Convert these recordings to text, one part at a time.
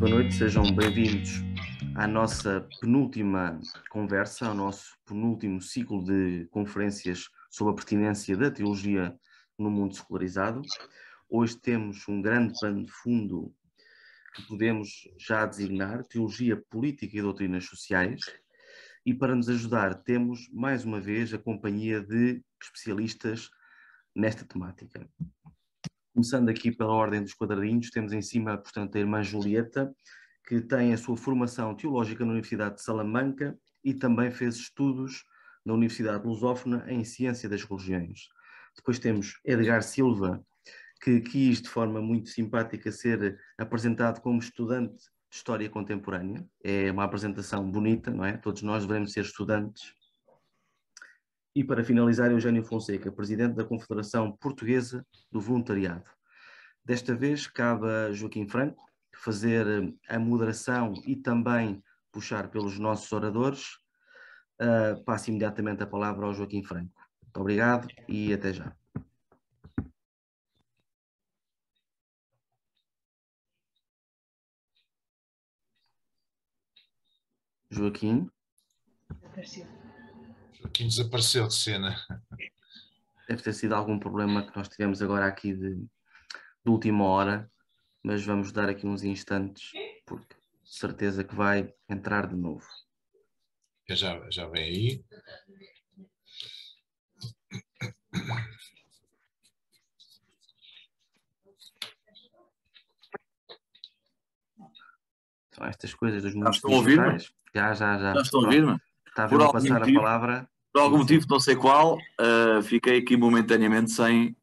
boa noite, sejam bem-vindos à nossa penúltima conversa, ao nosso penúltimo ciclo de conferências sobre a pertinência da teologia no mundo secularizado. Hoje temos um grande pano de fundo que podemos já designar, Teologia Política e Doutrinas Sociais, e para nos ajudar temos, mais uma vez, a companhia de especialistas nesta temática. Começando aqui pela ordem dos quadradinhos, temos em cima, portanto, a irmã Julieta, que tem a sua formação teológica na Universidade de Salamanca e também fez estudos na Universidade Lusófona em Ciência das Religiões. Depois temos Edgar Silva, que quis de forma muito simpática ser apresentado como estudante de História Contemporânea. É uma apresentação bonita, não é? Todos nós devemos ser estudantes. E para finalizar, Eugênio Fonseca, presidente da Confederação Portuguesa do Voluntariado. Desta vez cabe a Joaquim Franco fazer a moderação e também puxar pelos nossos oradores. Passo imediatamente a palavra ao Joaquim Franco. Muito obrigado e até já. Joaquim? Joaquim desapareceu de cena. Deve ter sido algum problema que nós tivemos agora aqui de última hora, mas vamos dar aqui uns instantes, porque de certeza que vai entrar de novo. Já vem aí. São estas coisas dos mundos digitais. Estão a ouvir-me? Já estão a ouvir-me? Está a ver a passar a palavra. Por algum motivo, não sei qual, fiquei aqui momentaneamente sem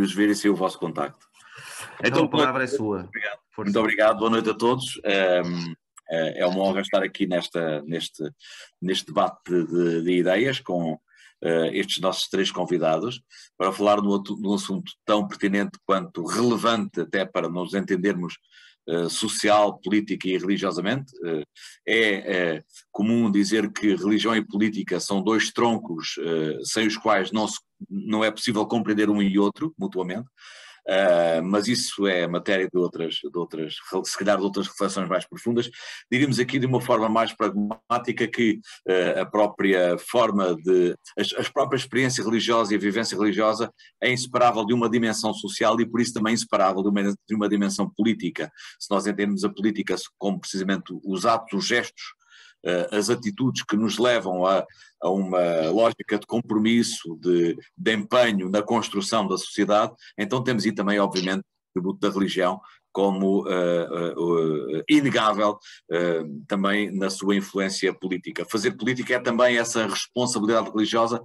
os ver e sem o vosso contacto. Então a palavra é sua. Obrigado. Muito obrigado, boa noite a todos. É uma honra estar aqui neste debate de ideias com estes nossos três convidados para falar de um assunto tão pertinente quanto relevante até para nos entendermos social, política e religiosamente. É comum dizer que religião e política são dois troncos sem os quais não é possível compreender um e outro mutuamente. Mas isso é matéria de outras, se calhar de outras reflexões mais profundas. Diríamos aqui de uma forma mais pragmática que a própria forma a própria experiência religiosa e a vivência religiosa é inseparável de uma dimensão social e por isso também inseparável de uma dimensão política. Se nós entendemos a política como precisamente os atos, os gestos, as atitudes que nos levam a uma lógica de compromisso, de empenho na construção da sociedade, então temos aí também, obviamente, o tributo da religião como inegável também na sua influência política. Fazer política é também essa responsabilidade religiosa,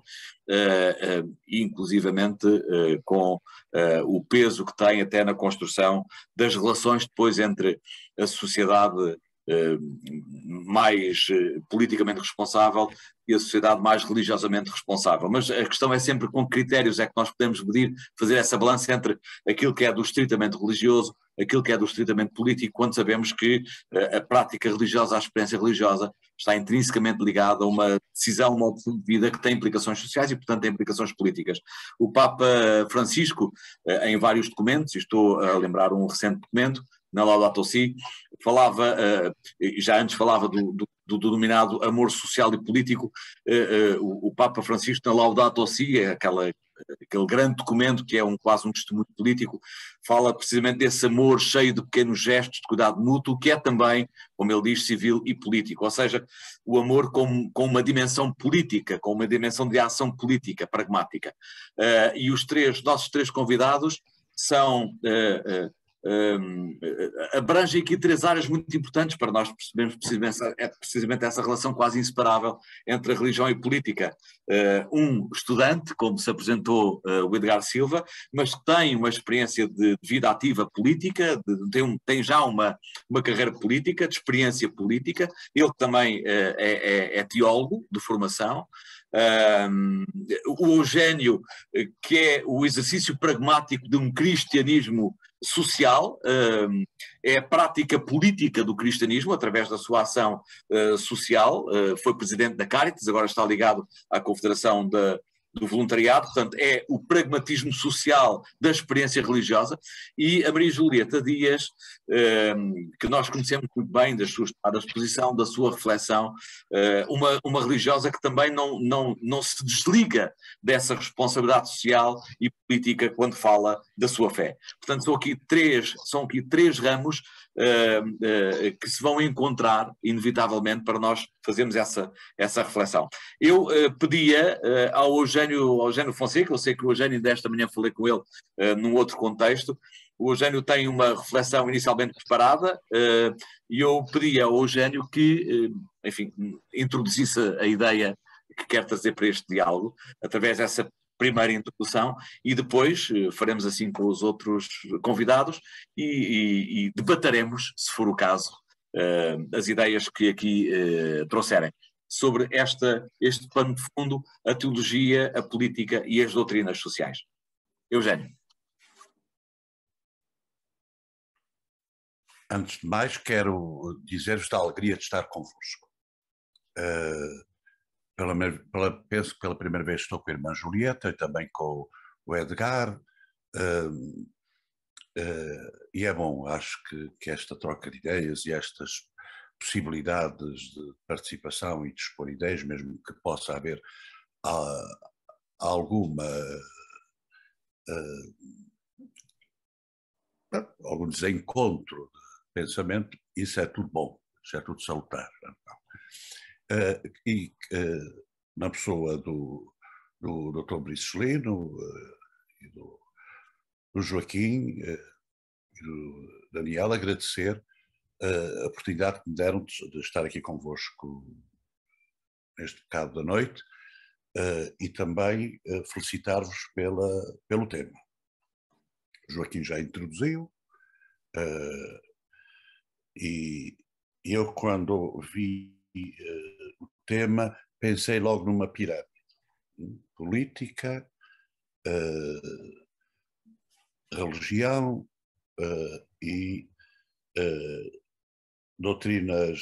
inclusivamente com o peso que tem até na construção das relações depois entre a sociedade mais politicamente responsável e a sociedade mais religiosamente responsável. Mas a questão é sempre com que critérios é que nós podemos medir, fazer essa balança entre aquilo que é do estritamente religioso, aquilo que é do estritamente político, quando sabemos que a prática religiosa, a experiência religiosa, está intrinsecamente ligada a uma decisão, um modo de vida que tem implicações sociais e, portanto, tem implicações políticas. O Papa Francisco, em vários documentos, e estou a lembrar um recente documento, na Laudato Si, falava, já antes falava do denominado amor social e político. O Papa Francisco na Laudato Si, aquele grande documento que é quase um testemunho político, fala precisamente desse amor cheio de pequenos gestos de cuidado mútuo, que é também, como ele diz, civil e político, ou seja, o amor com uma dimensão política, com uma dimensão de ação política, pragmática. E os nossos três convidados são... abrangem aqui três áreas muito importantes para nós percebermos precisamente essa relação quase inseparável entre a religião e a política. Um estudante, como se apresentou o Edgar Silva, mas que tem uma experiência de vida ativa política, tem já uma carreira política, de experiência política. Ele também é teólogo de formação. O Eugênio, que é o exercício pragmático de um cristianismo social, é a prática política do cristianismo através da sua ação social, foi presidente da Caritas, agora está ligado à Confederação do voluntariado, portanto, é o pragmatismo social da experiência religiosa, e a Maria Julieta Dias, que nós conhecemos muito bem da exposição, da sua reflexão, uma religiosa que também não se desliga dessa responsabilidade social e política quando fala da sua fé. Portanto, são aqui três ramos que se vão encontrar, inevitavelmente, para nós fazermos essa reflexão. Eu pedia ao Eugênio Fonseca, eu sei que o Eugênio desta manhã falei com ele num outro contexto, o Eugênio tem uma reflexão inicialmente preparada e eu pedia ao Eugênio que, enfim, introduzisse a ideia que quer trazer para este diálogo, através dessa primeira introdução, e depois faremos assim com os outros convidados e debateremos, se for o caso, as ideias que aqui trouxerem sobre este pano de fundo, a teologia, a política e as doutrinas sociais. Eugênio. Antes de mais, quero dizer-vos da alegria de estar convosco. Penso que pela primeira vez estou com a irmã Julieta e também com o Edgar, e é bom, acho que esta troca de ideias e estas possibilidades de participação e de expor ideias, mesmo que possa haver algum desencontro de pensamento, isso é tudo bom, isso é tudo salutar. Na pessoa do Dr. Bricelino e do Joaquim e do Daniel, agradecer a oportunidade que me deram de estar aqui convosco neste bocado da noite e também felicitar-vos pelo tema. O Joaquim já introduziu e eu, quando vi o tema, pensei logo numa pirâmide política, religião e doutrinas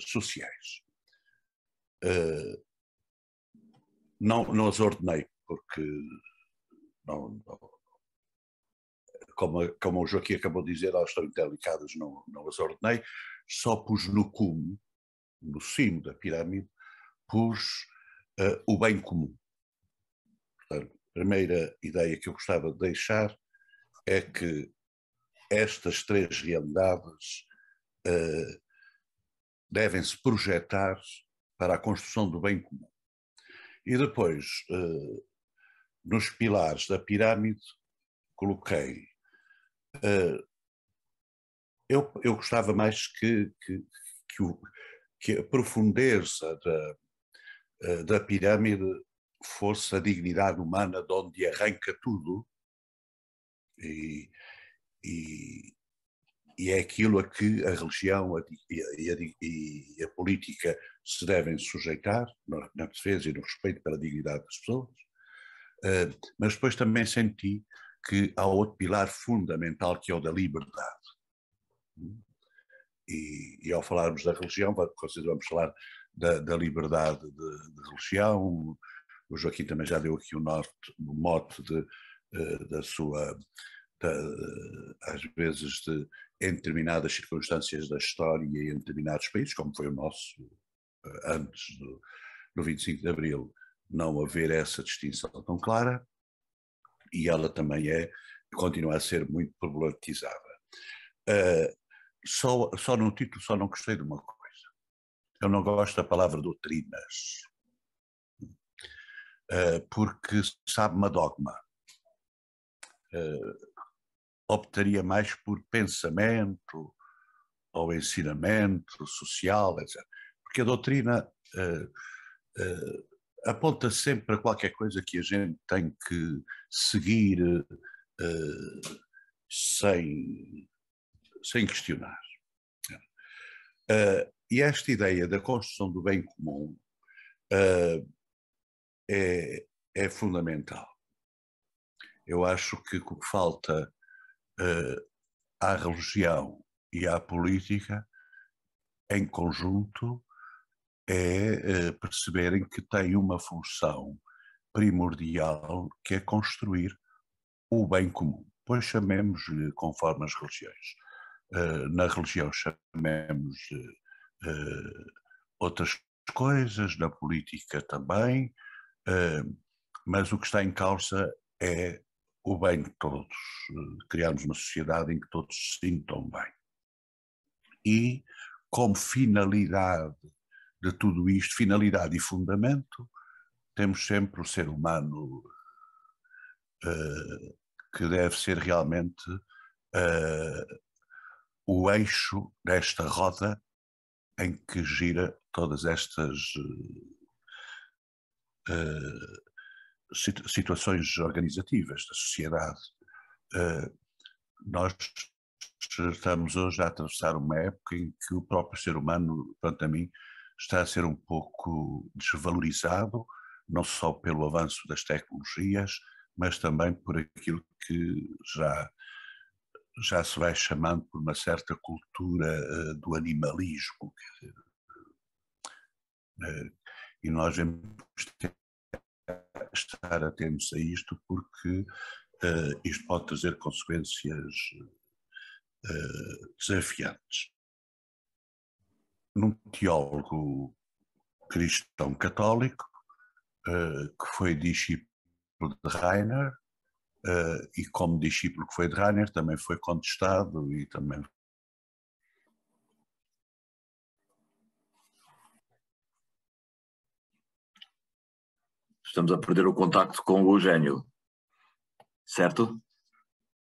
sociais. Não as ordenei, porque como o Joaquim acabou de dizer, elas estão interligadas, não as ordenei, só pus no cume, no cimo da pirâmide, pus o bem comum. Portanto, a primeira ideia que eu gostava de deixar é que estas três realidades devem-se projetar para a construção do bem comum. E depois, nos pilares da pirâmide, coloquei... Eu gostava mais que a profundeza da pirâmide fosse a dignidade humana, de onde arranca tudo, e é aquilo a que a religião e a política se devem sujeitar, na defesa e no respeito pela dignidade das pessoas, mas depois também senti que há outro pilar fundamental, que é o da liberdade. E ao falarmos da religião, vamos falar da liberdade de religião. O Joaquim também já deu aqui o mote da sua, às vezes, em determinadas circunstâncias da história e em determinados países, como foi o nosso, antes do 25 de Abril, não haver essa distinção tão clara, e ela também continua a ser muito problematizada. Só no título só não gostei de uma coisa. Eu não gosto da palavra doutrinas, porque sabe-me a dogma. Optaria mais por pensamento ou ensinamento social, etc. Porque a doutrina aponta sempre para qualquer coisa que a gente tem que seguir sem questionar. E esta ideia da construção do bem comum é fundamental. Eu acho que o que falta à religião e à política, em conjunto, é perceberem que têm uma função primordial, que é construir o bem comum. Pois chamemos-lhe conforme as religiões. Na religião chamemos-lhe outras coisas, na política também, mas o que está em causa é o bem de todos, criarmos uma sociedade em que todos se sintam bem. E como finalidade de tudo isto, finalidade e fundamento, temos sempre o ser humano que deve ser realmente o eixo desta roda em que gira todas estas situações organizativas da sociedade. Nós estamos hoje a atravessar uma época em que o próprio ser humano, quanto a mim, está a ser um pouco desvalorizado, não só pelo avanço das tecnologias, mas também por aquilo que já se vai chamando por uma certa cultura do animalismo. E nós devemos estar atentos a isto, porque isto pode trazer consequências desafiantes. Num teólogo cristão católico, que foi discípulo de Rainer, e como discípulo que foi de Rainer, também foi contestado e também... Estamos a perder o contacto com o Eugénio, certo?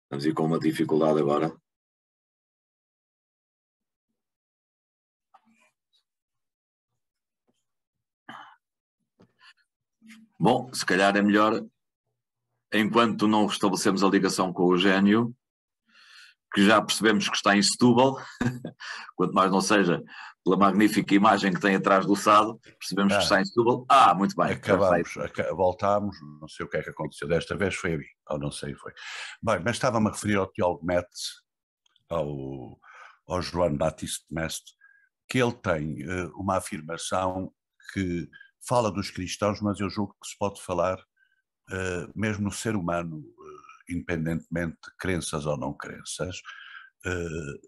Estamos a ir com uma dificuldade agora. Bom, se calhar é melhor, enquanto não restabelecemos a ligação com o Eugénio, que já percebemos que está em Setúbal, quanto mais não seja pela magnífica imagem que tem atrás do Sado, percebemos que está em Setúbal. Muito bem. Voltámos, não sei o que é que aconteceu, desta vez foi a mim, ou não sei, foi. Bem, mas estava-me a referir ao teólogo Metz, ao João Batista Metz, que ele tem uma afirmação que fala dos cristãos, mas eu julgo que se pode falar mesmo no ser humano, independentemente de crenças ou não crenças,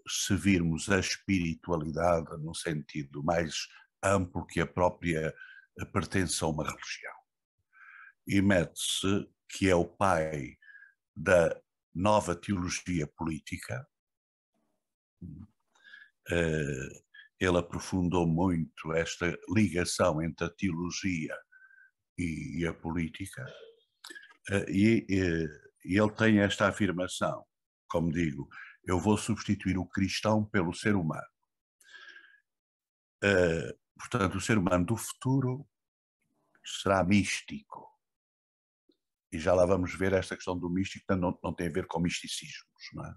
se virmos a espiritualidade num sentido mais amplo que a própria pertença a uma religião. E Metz, que é o pai da nova teologia política, ele aprofundou muito esta ligação entre a teologia e a política, e ele tem esta afirmação, como digo, eu vou substituir o cristão pelo ser humano. Portanto, o ser humano do futuro será místico. E já lá vamos ver esta questão do místico, não tem a ver com misticismos, não é?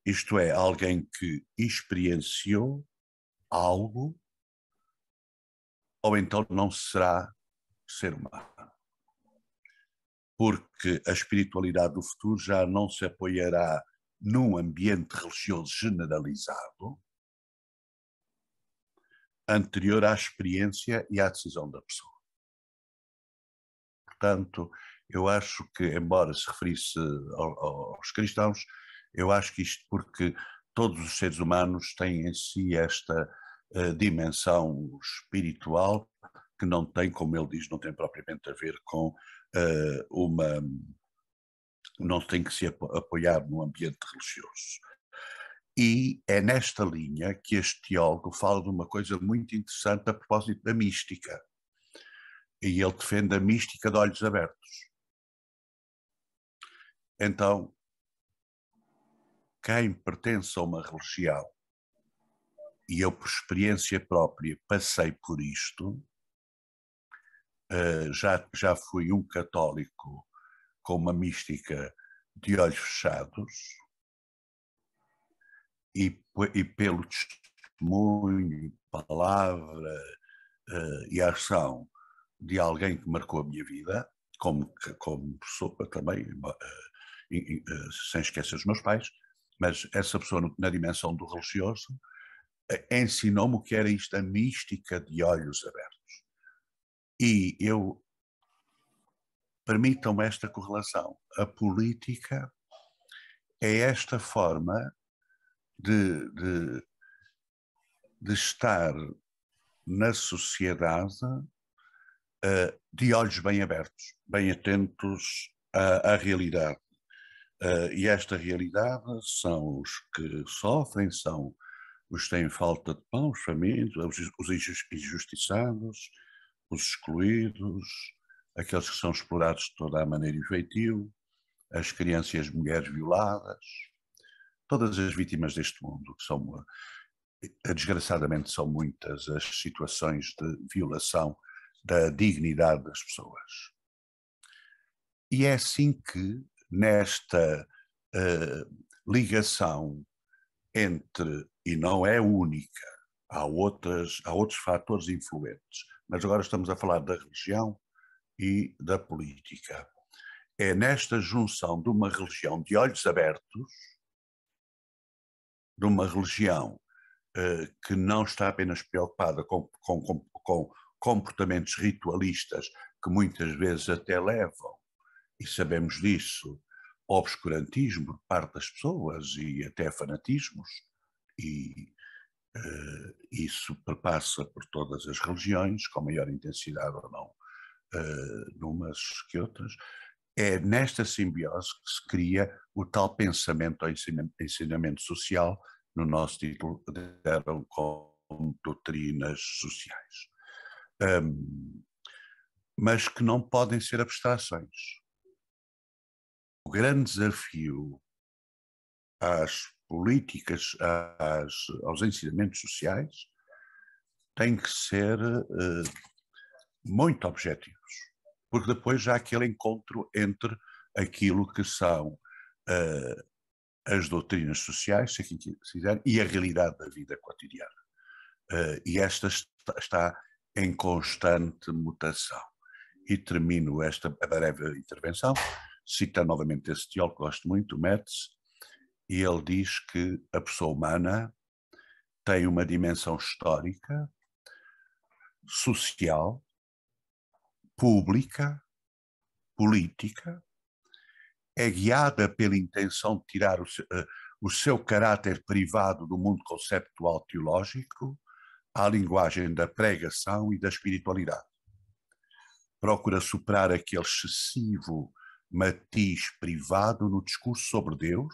Isto é, alguém que experienciou algo, ou então não será ser humano. Porque a espiritualidade do futuro já não se apoiará num ambiente religioso generalizado, anterior à experiência e à decisão da pessoa. Portanto, eu acho que, embora se referisse aos cristãos, eu acho que isto porque todos os seres humanos têm em si esta dimensão espiritual que não tem, como ele diz, não tem propriamente a ver com não tem que se apoiar no ambiente religioso. E é nesta linha que este teólogo fala de uma coisa muito interessante a propósito da mística. E ele defende a mística de olhos abertos. Então, quem pertence a uma religião, e eu por experiência própria passei por isto, já fui um católico com uma mística de olhos fechados, e pelo testemunho, palavra e ação de alguém que marcou a minha vida, como pessoa também, sem esquecer os meus pais, mas essa pessoa na dimensão do religioso ensinou-me o que era isto, a mística de olhos abertos. E eu permitam-me esta correlação. A política é esta forma de estar na sociedade de olhos bem abertos, bem atentos à realidade. E esta realidade são os que sofrem, são os que têm falta de pão, os famintos, os injustiçados, os excluídos, aqueles que são explorados de toda a maneira e feitio, as crianças e as mulheres violadas, todas as vítimas deste mundo, que são, desgraçadamente, são muitas as situações de violação da dignidade das pessoas. E é assim que, nesta ligação entre, e não é única, há outros fatores influentes, mas agora estamos a falar da religião e da política. É nesta junção de uma religião de olhos abertos, de uma religião que não está apenas preocupada com comportamentos ritualistas que muitas vezes até levam, e sabemos disso, ao obscurantismo por parte das pessoas e até fanatismos, e isso perpassa por todas as religiões, com maior intensidade ou não, numas que outras. É nesta simbiose que se cria o tal pensamento ou ensinamento social, no nosso título deram como doutrinas sociais. Mas que não podem ser abstrações. O grande desafio às políticas, aos ensinamentos sociais, tem que ser muito objetivos, porque depois já há aquele encontro entre aquilo que são as doutrinas sociais, se quiser, e a realidade da vida cotidiana. E esta está em constante mutação. E termino esta breve intervenção citando novamente esse teólogo que gosto muito, Metz, e ele diz que a pessoa humana tem uma dimensão histórica, social, pública, política, é guiada pela intenção de tirar o seu caráter privado do mundo conceptual teológico à linguagem da pregação e da espiritualidade. Procura superar aquele excessivo matiz privado no discurso sobre Deus,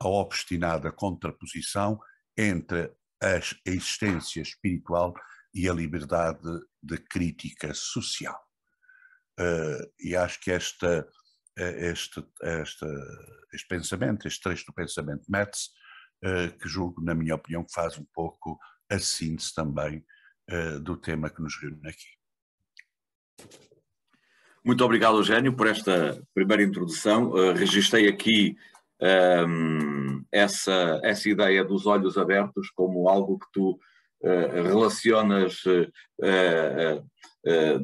a obstinada contraposição entre a existência espiritual e a liberdade de crítica social. E acho que este pensamento, este trecho do pensamento de Metz, que julgo, na minha opinião, que faz um pouco a síntese também do tema que nos reúne aqui. Muito obrigado, Eugénio, por esta primeira introdução. Registrei aqui essa ideia dos olhos abertos como algo que tu relacionas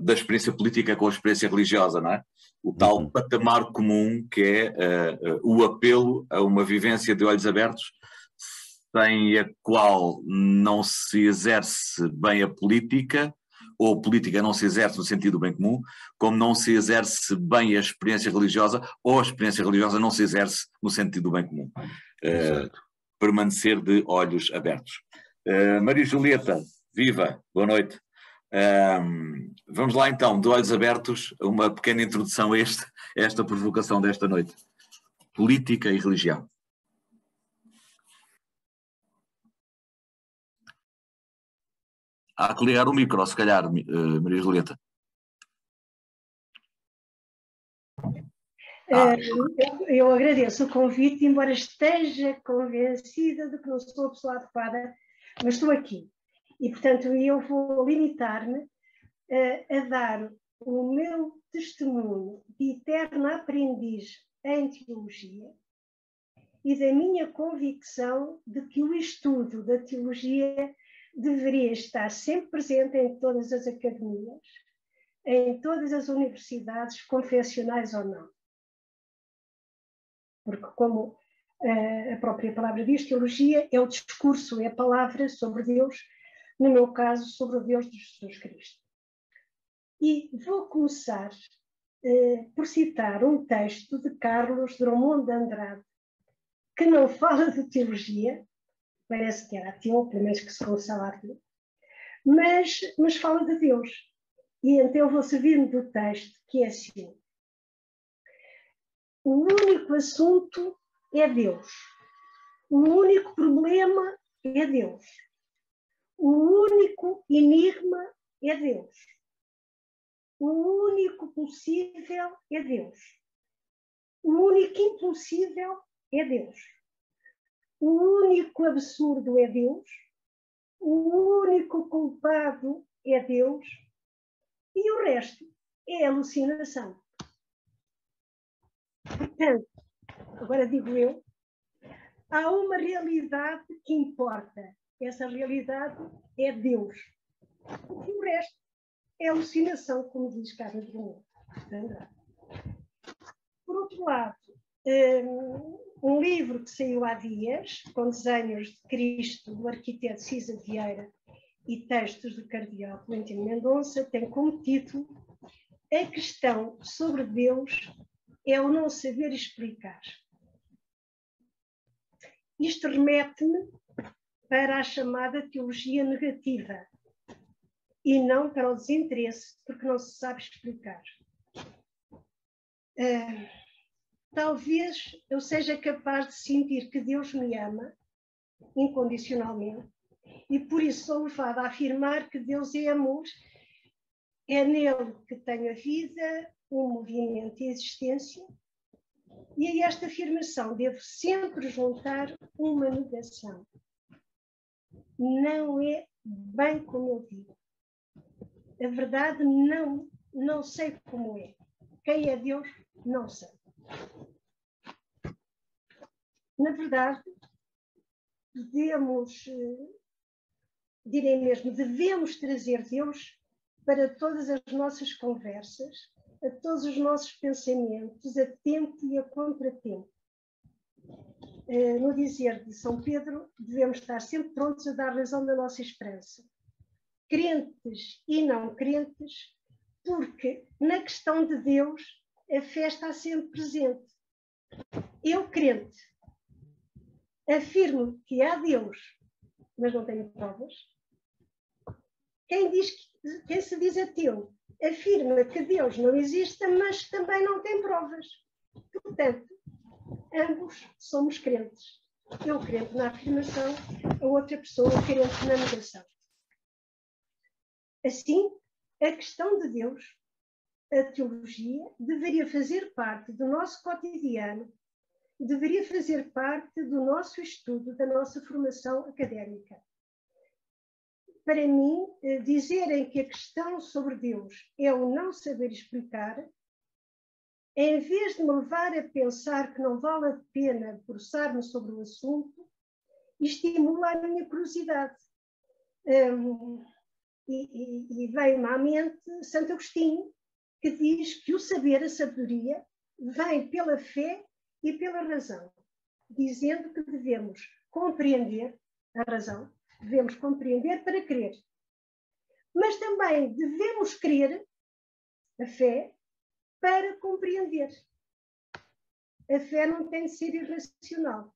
da experiência política com a experiência religiosa, não é? O tal patamar comum que é o apelo a uma vivência de olhos abertos, sem a qual não se exerce bem a política, ou a política não se exerce no sentido do bem comum, como não se exerce bem a experiência religiosa, ou a experiência religiosa não se exerce no sentido do bem comum. Permanecer de olhos abertos. Maria Julieta, viva, boa noite. Vamos lá então, de olhos abertos, uma pequena introdução a esta provocação desta noite. Política e religião. Há que ligar o micro, se calhar, Maria Julieta. Eu agradeço o convite, embora esteja convencida de que não sou a pessoa adequada, mas estou aqui. E, portanto, eu vou limitar-me a dar o meu testemunho de eterna aprendiz em teologia e da minha convicção de que o estudo da teologia deveria estar sempre presente em todas as academias, em todas as universidades, confessionais ou não. Porque, como a própria palavra diz, teologia é o discurso, é a palavra sobre Deus, no meu caso, sobre o Deus de Jesus Cristo. E vou começar por citar um texto de Carlos Drummond de Andrade, que não fala de teologia, parece que era ateu, pelo menos que se confessava ateu, mas fala de Deus. E então eu vou servir-me do texto, que é assim: o único assunto é Deus. O único problema é Deus. O único enigma é Deus. O único possível é Deus. O único impossível é Deus. O único absurdo é Deus. O único culpado é Deus. E o resto é alucinação. Portanto, agora digo eu, há uma realidade que importa. Essa realidade é Deus. E o resto é alucinação, como diz Carlos Drummond de Andrade. Por outro lado, um livro que saiu há dias, com desenhos de Cristo, do arquiteto Cisa Vieira, e textos do cardeal Tolentino Mendonça, tem como título A Questão sobre Deus é o não saber explicar. Isto remete-me para a chamada teologia negativa e não para o desinteresse, porque não se sabe explicar. Talvez eu seja capaz de sentir que Deus me ama incondicionalmente e por isso sou levada a afirmar que Deus é amor, é nele que tenho a vida, o movimento e a existência, e a esta afirmação devo sempre juntar uma negação. Não é bem como eu digo. A verdade não sei como é. Quem é Deus, não sei. Na verdade, devemos trazer Deus para todas as nossas conversas, a todos os nossos pensamentos, a tempo e a contratempo. No dizer de São Pedro, devemos estar sempre prontos a dar razão da nossa esperança. Crentes e não crentes, porque na questão de Deus a fé está sempre presente. Eu, crente, afirmo que há Deus, mas não tenho provas. Quem se diz ateu afirma que Deus não existe, mas também não tem provas. Portanto, ambos somos crentes. Eu crente na afirmação, a outra pessoa crente na negação. Assim, a questão de Deus, a teologia, deveria fazer parte do nosso cotidiano, deveria fazer parte do nosso estudo, da nossa formação académica. Para mim, dizerem que a questão sobre Deus é o não saber explicar, em vez de me levar a pensar que não vale a pena debruçar-me sobre o assunto, estimula a minha curiosidade. E veio-me à mente Santo Agostinho, que diz que o saber, a sabedoria, vem pela fé e pela razão, dizendo que devemos compreender a razão, devemos compreender para crer. Mas também devemos crer, a fé, para compreender. A fé não tem de ser irracional.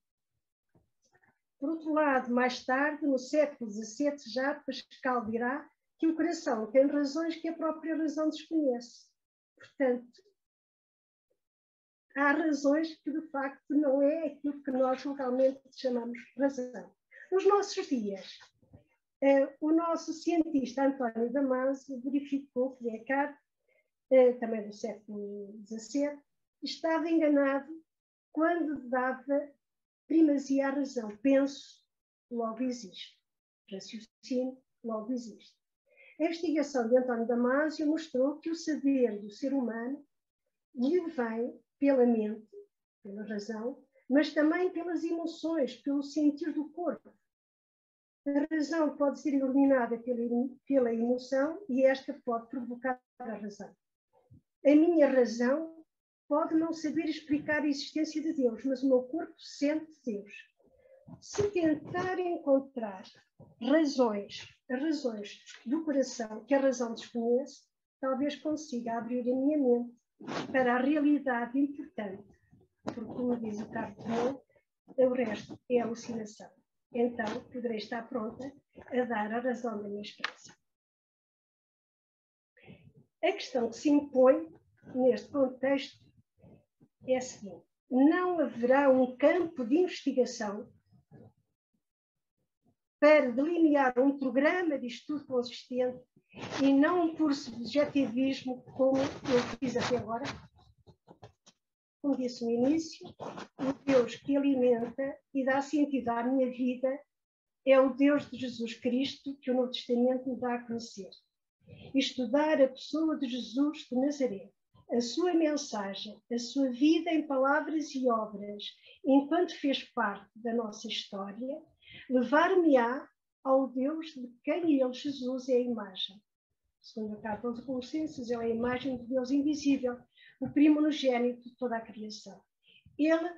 Por outro lado, mais tarde, no século XVII, já Pascal dirá que o coração tem razões que a própria razão desconhece. Portanto, há razões que, de facto, não é aquilo que nós localmente chamamos razão. Nos nossos dias, o nosso cientista António Damasio verificou que Descartes, também do século XVII, estava enganado quando dava primazia à razão. Penso, logo existe. Raciocínio, logo existe. A investigação de António Damasio mostrou que o saber do ser humano lhe vem pela mente, pela razão, mas também pelas emoções, pelo sentir do corpo. A razão pode ser iluminada pela emoção e esta pode provocar a razão. A minha razão pode não saber explicar a existência de Deus, mas o meu corpo sente Deus. Se tentar encontrar razões do coração que a razão desconhece, talvez consiga abrir a minha mente para a realidade importante, porque, como diz o Cabo Tomou, o resto é alucinação. Então, poderei estar pronta a dar a razão da minha esperança. A questão que se impõe neste contexto é a seguinte: não haverá um campo de investigação para delinear um programa de estudo consistente e não um puro subjetivismo como eu fiz até agora? Como disse no início, o Deus que alimenta e dá sentido à minha vida é o Deus de Jesus Cristo que o Novo Testamento me dá a conhecer. Estudar a pessoa de Jesus de Nazaré, a sua mensagem, a sua vida em palavras e obras, enquanto fez parte da nossa história, levar-me-á ao Deus de quem ele, Jesus, é a imagem. Segundo a carta aos Colossenses, ele é a imagem de Deus invisível, o primogênito de toda a criação. Ele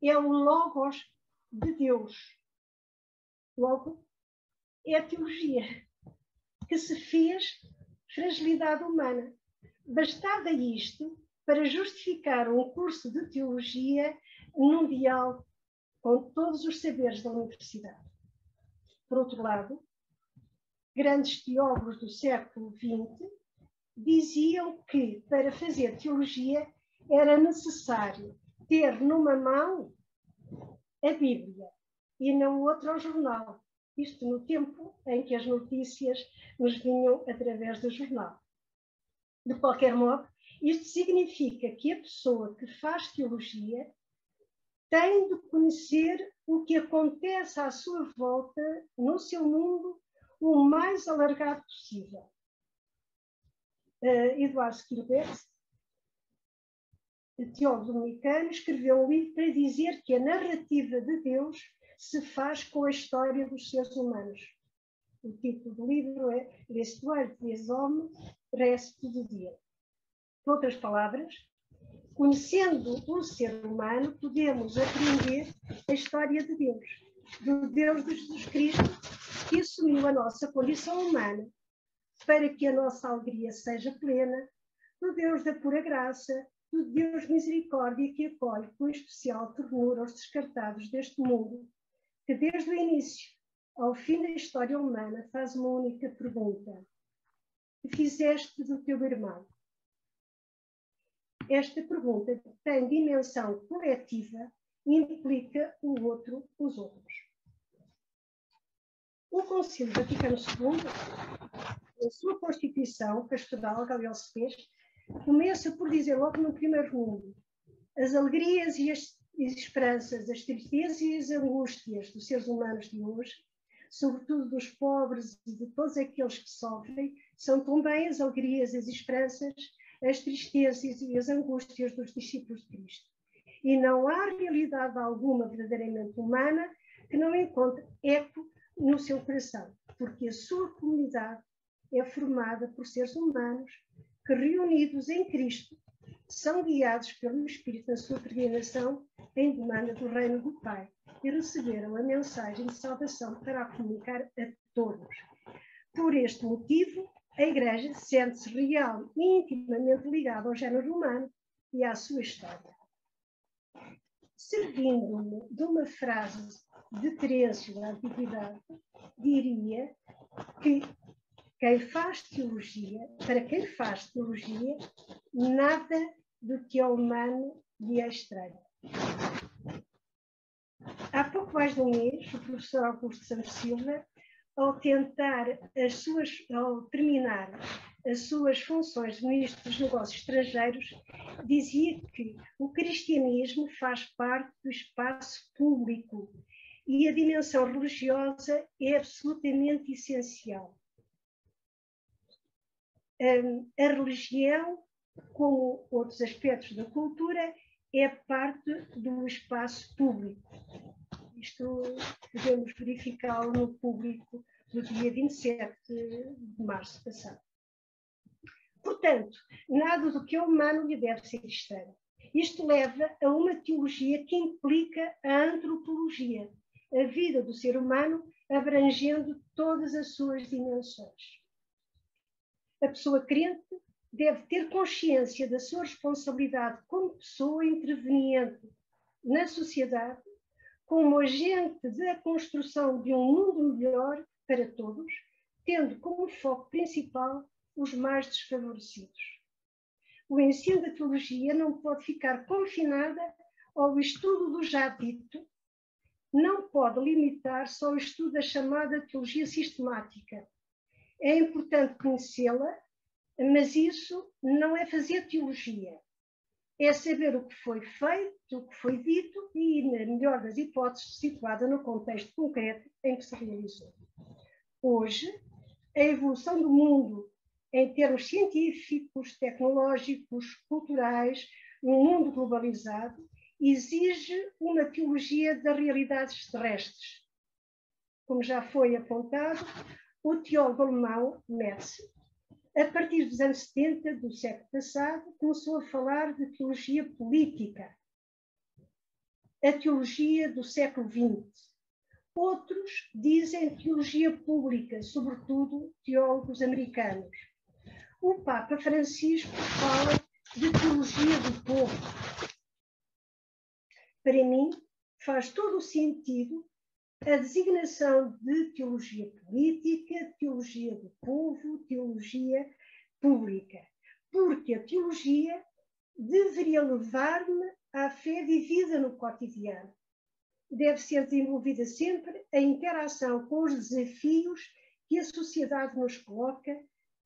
é o Logos de Deus. Logo, é a teologia que se fez fragilidade humana. Bastava isto para justificar um curso de teologia num diálogo com todos os saberes da universidade. Por outro lado, grandes teólogos do século XX diziam que, para fazer teologia, era necessário ter numa mão a Bíblia e não outra ao jornal. Isto no tempo em que as notícias nos vinham através do jornal. De qualquer modo, isto significa que a pessoa que faz teologia tem de conhecer o que acontece à sua volta, no seu mundo, o mais alargado possível. Eduardo Skilberg, teólogo dominicano, escreveu um livro para dizer que a narrativa de Deus se faz com a história dos seres humanos. O título do livro é L'Histoire des Hommes, Reste de Dieu. Por outras palavras, conhecendo o ser humano, podemos aprender a história de Deus, do Deus de Jesus Cristo, que assumiu a nossa condição humana, para que a nossa alegria seja plena, do Deus da pura graça, do Deus de misericórdia que acolhe com especial ternura os descartados deste mundo, que desde o início ao fim da história humana faz uma única pergunta: que fizeste do teu irmão? Esta pergunta tem dimensão coletiva e implica o outro, os outros. O Concílio Vaticano II, a sua Constituição Pastoral, Gaudium et Spes, começa por dizer logo no primeiro número: as alegrias e as esperanças, as tristezas e as angústias dos seres humanos de hoje, sobretudo dos pobres e de todos aqueles que sofrem, são também as alegrias, as esperanças, as tristezas e as angústias dos discípulos de Cristo. E não há realidade alguma verdadeiramente humana que não encontre eco no seu coração, porque a sua comunidade é formada por seres humanos que, reunidos em Cristo, são guiados pelo Espírito na sua peregrinação em demanda do reino do Pai e receberam a mensagem de salvação para a comunicar a todos. Por este motivo, a Igreja sente-se real e intimamente ligada ao género humano e à sua história. Servindo-me de uma frase de Terêncio da Antiguidade, diria que para quem faz teologia, nada do que é humano lhe é estranho. Há pouco mais de um mês, o professor Augusto Santos Silva, ao terminar as suas funções de Ministro dos Negócios Estrangeiros, dizia que o cristianismo faz parte do espaço público e a dimensão religiosa é absolutamente essencial. A religião, como outros aspectos da cultura, é parte do espaço público. Isto podemos verificá-lo no público do dia 27 de março passado. Portanto, nada do que é humano lhe deve ser estranho. Isto leva a uma teologia que implica a antropologia, a vida do ser humano abrangendo todas as suas dimensões. A pessoa crente deve ter consciência da sua responsabilidade como pessoa interveniente na sociedade, como agente da construção de um mundo melhor para todos, tendo como foco principal os mais desfavorecidos. O ensino da teologia não pode ficar confinada ao estudo do já dito, não pode limitar-se ao estudo da chamada teologia sistemática. É importante conhecê-la, mas isso não é fazer teologia. É saber o que foi feito, o que foi dito e, na melhor das hipóteses, situada no contexto concreto em que se realizou. Hoje, a evolução do mundo em termos científicos, tecnológicos, culturais, num mundo globalizado, exige uma teologia das realidades terrestres. Como já foi apontado, o teólogo alemão Metz, a partir dos anos 70 do século passado, começou a falar de teologia política, a teologia do século XX. Outros dizem teologia pública, sobretudo teólogos americanos. O Papa Francisco fala de teologia do povo. Para mim, faz todo o sentido a designação de teologia política, teologia do povo, teologia pública, porque a teologia deveria levar-me à fé vivida no cotidiano. Deve ser desenvolvida sempre em interação com os desafios que a sociedade nos coloca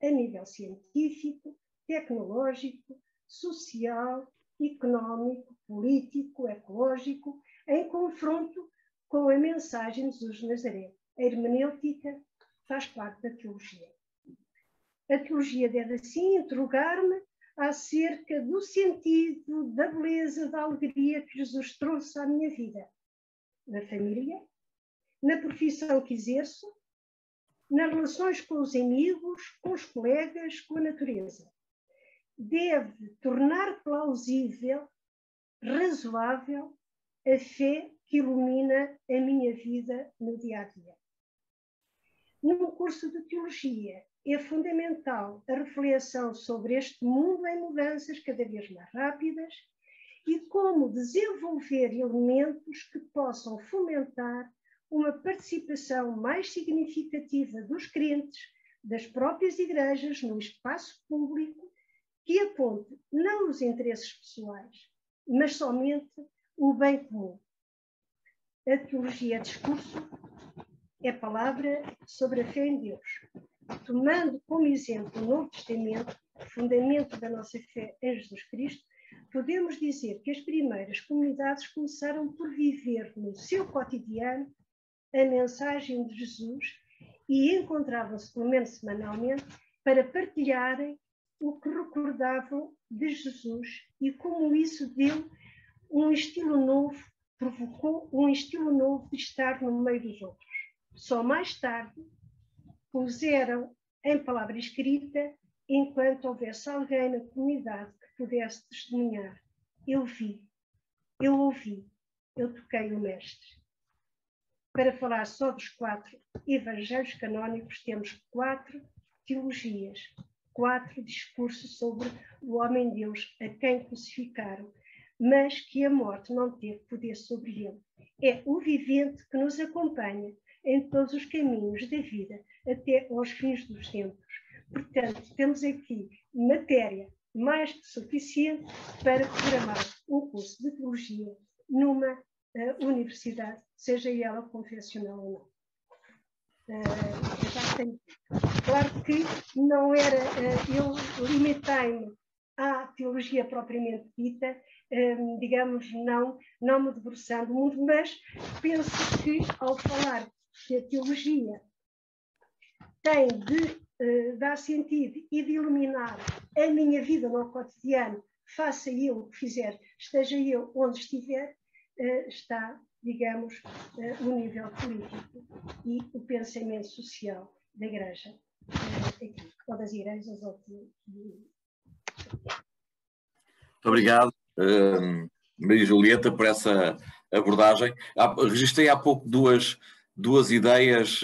a nível científico, tecnológico, social, económico, político, ecológico, em confronto com a mensagem de Jesus de Nazaré. A hermenêutica faz parte da teologia. A teologia deve, assim, interrogar-me acerca do sentido, da beleza, da alegria que Jesus trouxe à minha vida. Na família, na profissão que exerço, nas relações com os amigos, com os colegas, com a natureza. Deve tornar plausível, razoável, a fé que ilumina a minha vida no dia a dia. Num curso de teologia, é fundamental a reflexão sobre este mundo em mudanças cada vez mais rápidas e como desenvolver elementos que possam fomentar uma participação mais significativa dos crentes, das próprias igrejas, no espaço público, que aponte não os interesses pessoais, mas somente o bem comum. A teologia é discurso, é palavra sobre a fé em Deus. Tomando como exemplo o Novo Testamento, fundamento da nossa fé em Jesus Cristo, podemos dizer que as primeiras comunidades começaram por viver no seu cotidiano a mensagem de Jesus e encontravam-se, pelo menos semanalmente, para partilharem o que recordavam de Jesus e como isso deu um estilo novo, provocou um estilo novo de estar no meio dos outros. Só mais tarde puseram em palavra escrita enquanto houvesse alguém na comunidade que pudesse testemunhar. Eu vi, eu ouvi, eu toquei o Mestre. Para falar só dos 4 evangelhos canónicos, temos 4 teologias, 4 discursos sobre o homem-Deus a quem crucificaram, mas que a morte não teve poder sobre ele. É o vivente que nos acompanha em todos os caminhos da vida, até aos fins dos tempos. Portanto, temos aqui matéria mais que suficiente para programar um curso de teologia numa universidade, seja ela confessional ou não. Claro que não era, eu limitei-me à teologia propriamente dita, digamos, não me debruçando muito, mas penso que ao falar que a teologia tem de dar sentido e de iluminar a minha vida no cotidiano, faça eu o que fizer, esteja eu onde estiver, está, digamos, o nível político e o pensamento social da Igreja, aqui, ou das igrejas. Muito obrigado, Maria Julieta, por essa abordagem. Registrei há pouco duas ideias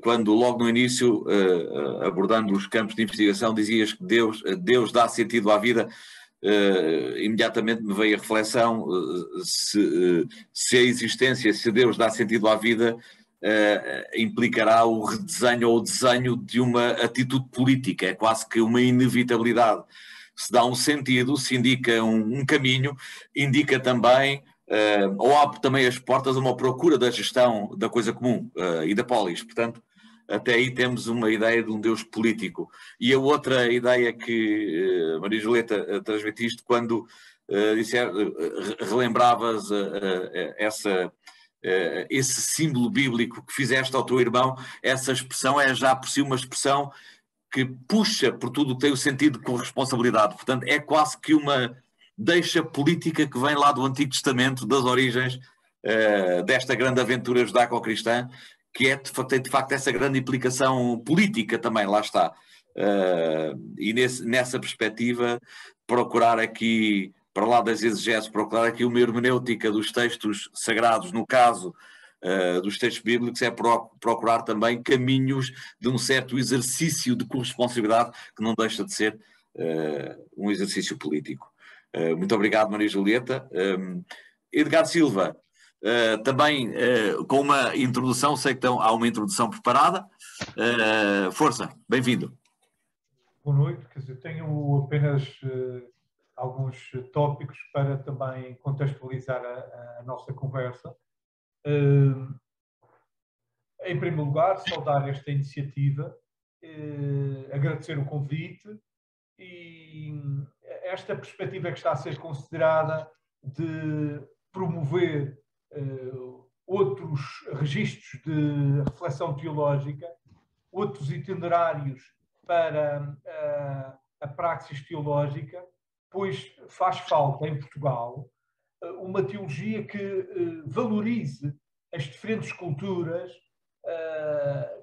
quando logo no início, abordando os campos de investigação, dizias que Deus dá sentido à vida, imediatamente me veio a reflexão se a existência, se Deus dá sentido à vida, implicará o redesenho ou o desenho de uma atitude política, é quase que uma inevitabilidade. Se dá um sentido, se indica um caminho, indica também, ou abre também as portas a uma procura da gestão da coisa comum e da polis. Portanto, até aí temos uma ideia de um Deus político. E a outra ideia que Maria Julieta transmitiste quando relembravas esse símbolo bíblico que fizeste ao teu irmão, essa expressão é já por si uma expressão que puxa por tudo o que tem o sentido de corresponsabilidade. Portanto, é quase que uma deixa política que vem lá do Antigo Testamento, das origens desta grande aventura judaico-cristã, que tem de facto essa grande implicação política também, lá está. E nessa perspectiva, procurar aqui, para lá das exegeses, procurar aqui uma hermenêutica dos textos sagrados, no caso dos textos bíblicos, é procurar também caminhos de um certo exercício de corresponsabilidade que não deixa de ser um exercício político. Muito obrigado, Maria Julieta. Edgar Silva, também com uma introdução, sei que há uma introdução preparada. Força, bem-vindo. Boa noite, quer dizer, tenho apenas alguns tópicos para também contextualizar a nossa conversa. Em primeiro lugar, saudar esta iniciativa, agradecer o convite e esta perspectiva que está a ser considerada de promover outros registros de reflexão teológica, outros itinerários para a praxis teológica, pois faz falta em Portugal uma teologia que valorize as diferentes culturas,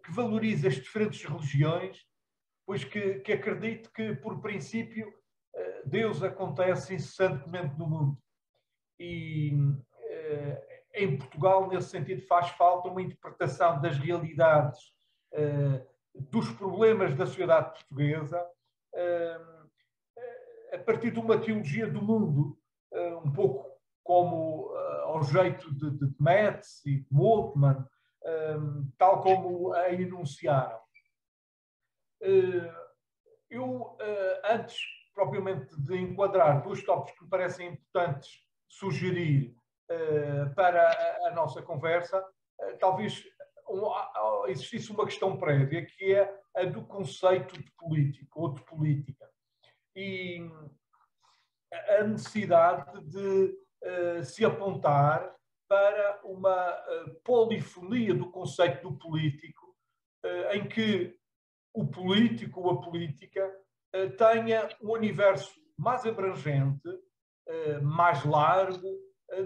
que valorize as diferentes religiões, pois que acredite que, por princípio, Deus acontece incessantemente no mundo. E em Portugal, nesse sentido, faz falta uma interpretação das realidades, dos problemas da sociedade portuguesa, a partir de uma teologia do mundo, um pouco como ao jeito de Metz e de Moltmann, tal como a enunciaram. Eu, antes propriamente de enquadrar dois tópicos que me parecem importantes sugerir para a nossa conversa, talvez existisse uma questão prévia, que é a do conceito de político ou de política. E a necessidade de se apontar para uma polifonia do conceito do político, em que o político ou a política tenha um universo mais abrangente, mais largo,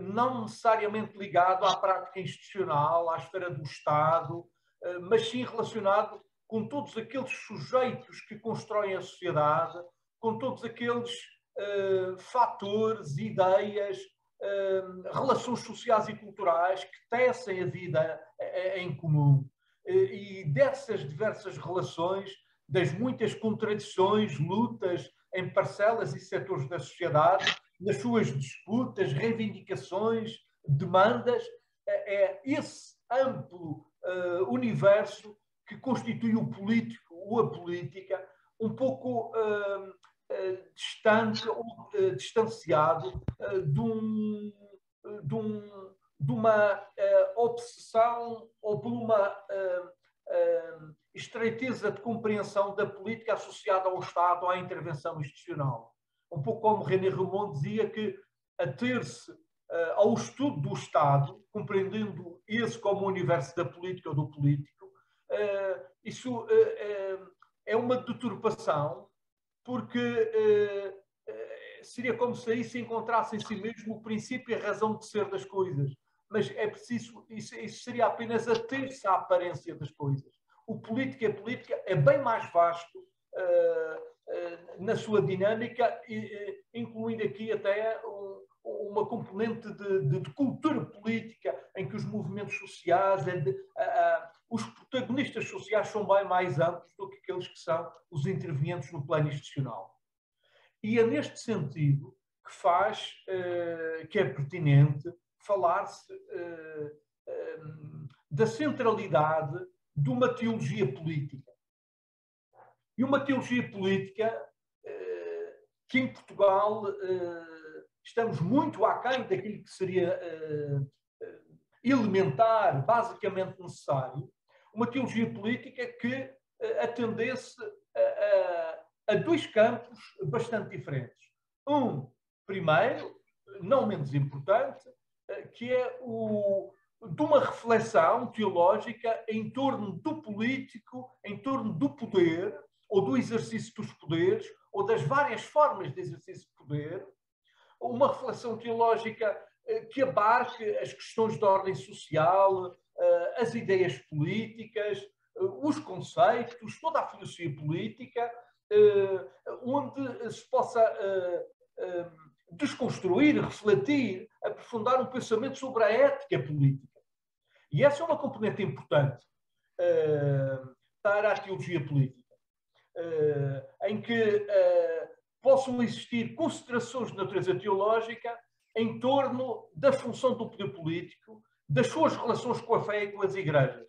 não necessariamente ligado à prática institucional, à esfera do Estado, mas sim relacionado com todos aqueles sujeitos que constroem a sociedade, com todos aqueles fatores, ideias, relações sociais e culturais que tecem a vida em comum. E dessas diversas relações, das muitas contradições, lutas em parcelas e setores da sociedade, nas suas disputas, reivindicações, demandas, é esse amplo universo que constitui o político ou a política, um pouco distante ou distanciado de uma obsessão ou por uma estreiteza de compreensão da política associada ao Estado, à intervenção institucional. Um pouco como René Raymond dizia, que ater-se ao estudo do Estado, compreendendo esse como o universo da política ou do político, isso é uma deturpação, porque seria como se aí se encontrasse em si mesmo o princípio e a razão de ser das coisas. Mas é preciso, isso seria apenas ater-se à aparência das coisas. O político e a política é bem mais vasto na sua dinâmica, incluindo aqui até uma componente de cultura política, em que os movimentos sociais, os protagonistas sociais são bem mais amplos do que aqueles que são os intervenientes no plano institucional. E é neste sentido que é pertinente falar-se da centralidade de uma teologia política. E uma teologia política que em Portugal estamos muito aquém daquilo que seria elementar, basicamente necessário, uma teologia política que atendesse a dois campos bastante diferentes. Primeiro, não menos importante, que é de uma reflexão teológica em torno do político, em torno do poder, ou do exercício dos poderes, ou das várias formas de exercício de poder, uma reflexão teológica que abarque as questões de ordem social, as ideias políticas, os conceitos, toda a filosofia política, onde se possa desconstruir, refletir, aprofundar um pensamento sobre a ética política. E essa é uma componente importante para a teologia política, em que possam existir considerações de natureza teológica em torno da função do poder político, das suas relações com a fé e com as igrejas.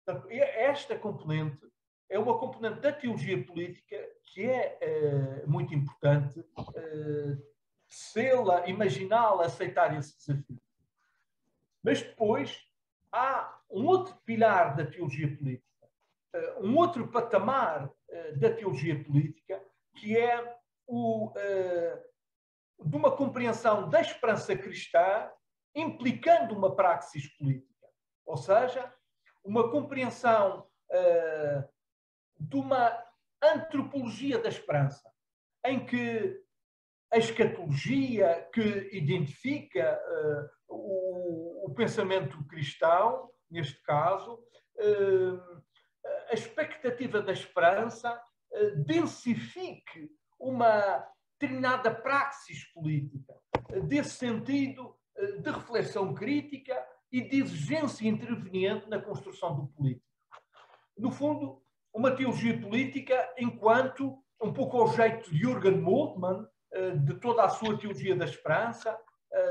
Portanto, esta componente é uma componente da teologia política que é muito importante sê-la, imaginá-la, aceitar esse desafio. Mas depois há um outro pilar da teologia política, um outro patamar da teologia política, que é de uma compreensão da esperança cristã implicando uma praxis política. Ou seja, uma compreensão de uma antropologia da esperança, em que a escatologia que identifica o pensamento cristão, neste caso, a expectativa da esperança densifique uma determinada praxis política, desse sentido de reflexão crítica e de exigência interveniente na construção do político. No fundo, uma teologia política enquanto, um pouco ao jeito de Jürgen Moltmann, de toda a sua teologia da esperança,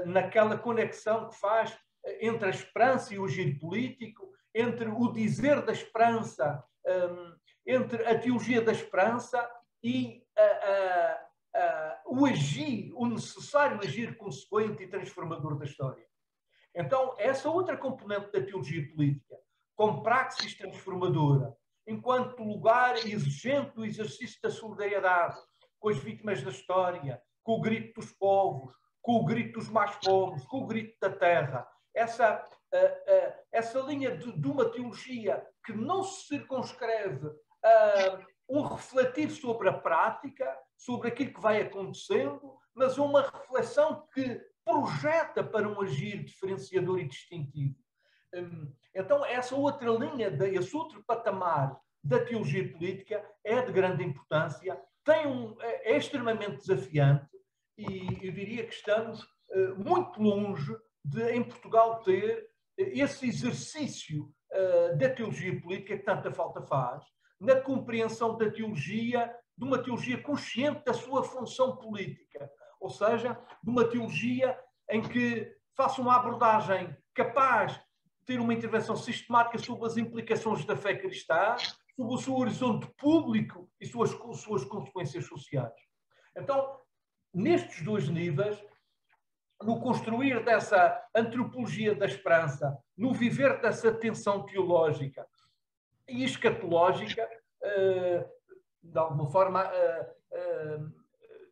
naquela conexão que faz entre a esperança e o agir político, entre o dizer da esperança, entre a teologia da esperança e o agir, o necessário agir consequente e transformador da história. Então, essa outra componente da teologia política, com praxis transformadora, enquanto lugar exigente do exercício da solidariedade com as vítimas da história, com o grito dos povos, com o grito dos mais pobres, com o grito da terra. Essa linha de uma teologia que não se circunscreve a um refletir sobre a prática, sobre aquilo que vai acontecendo, mas uma reflexão que projeta para um agir diferenciador e distintivo. Então, essa outra linha, esse outro patamar da teologia política é de grande importância, é extremamente desafiante e eu diria que estamos muito longe de, em Portugal, ter esse exercício da teologia política que tanta falta faz, na compreensão da teologia, de uma teologia consciente da sua função política, ou seja, de uma teologia em que faça uma abordagem capaz de ter uma intervenção sistemática sobre as implicações da fé cristã, sobre o seu horizonte público e suas consequências sociais. Então, nestes dois níveis, no construir dessa antropologia da esperança, no viver dessa tensão teológica e escatológica, de alguma forma,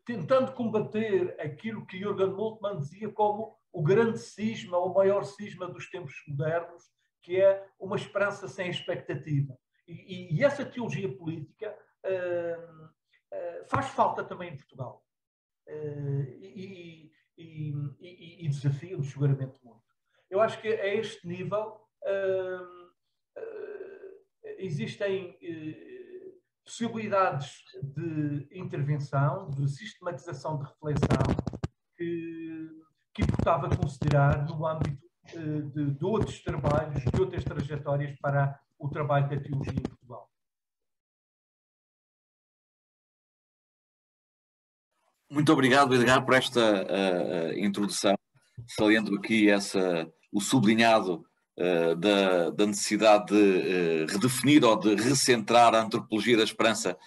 tentando combater aquilo que Jürgen Moltmann dizia como o grande cisma, o maior cisma dos tempos modernos, que é uma esperança sem expectativa. E essa teologia política faz falta também em Portugal. E desafia-nos seguramente muito. Eu acho que a este nível existem possibilidades de intervenção, de sistematização de reflexão que importava considerar no âmbito de outros trabalhos, de outras trajetórias para o trabalho da teologia em Portugal. Muito obrigado, Edgar, por esta introdução, saliento aqui o sublinhado da necessidade de redefinir ou de recentrar a antropologia da esperança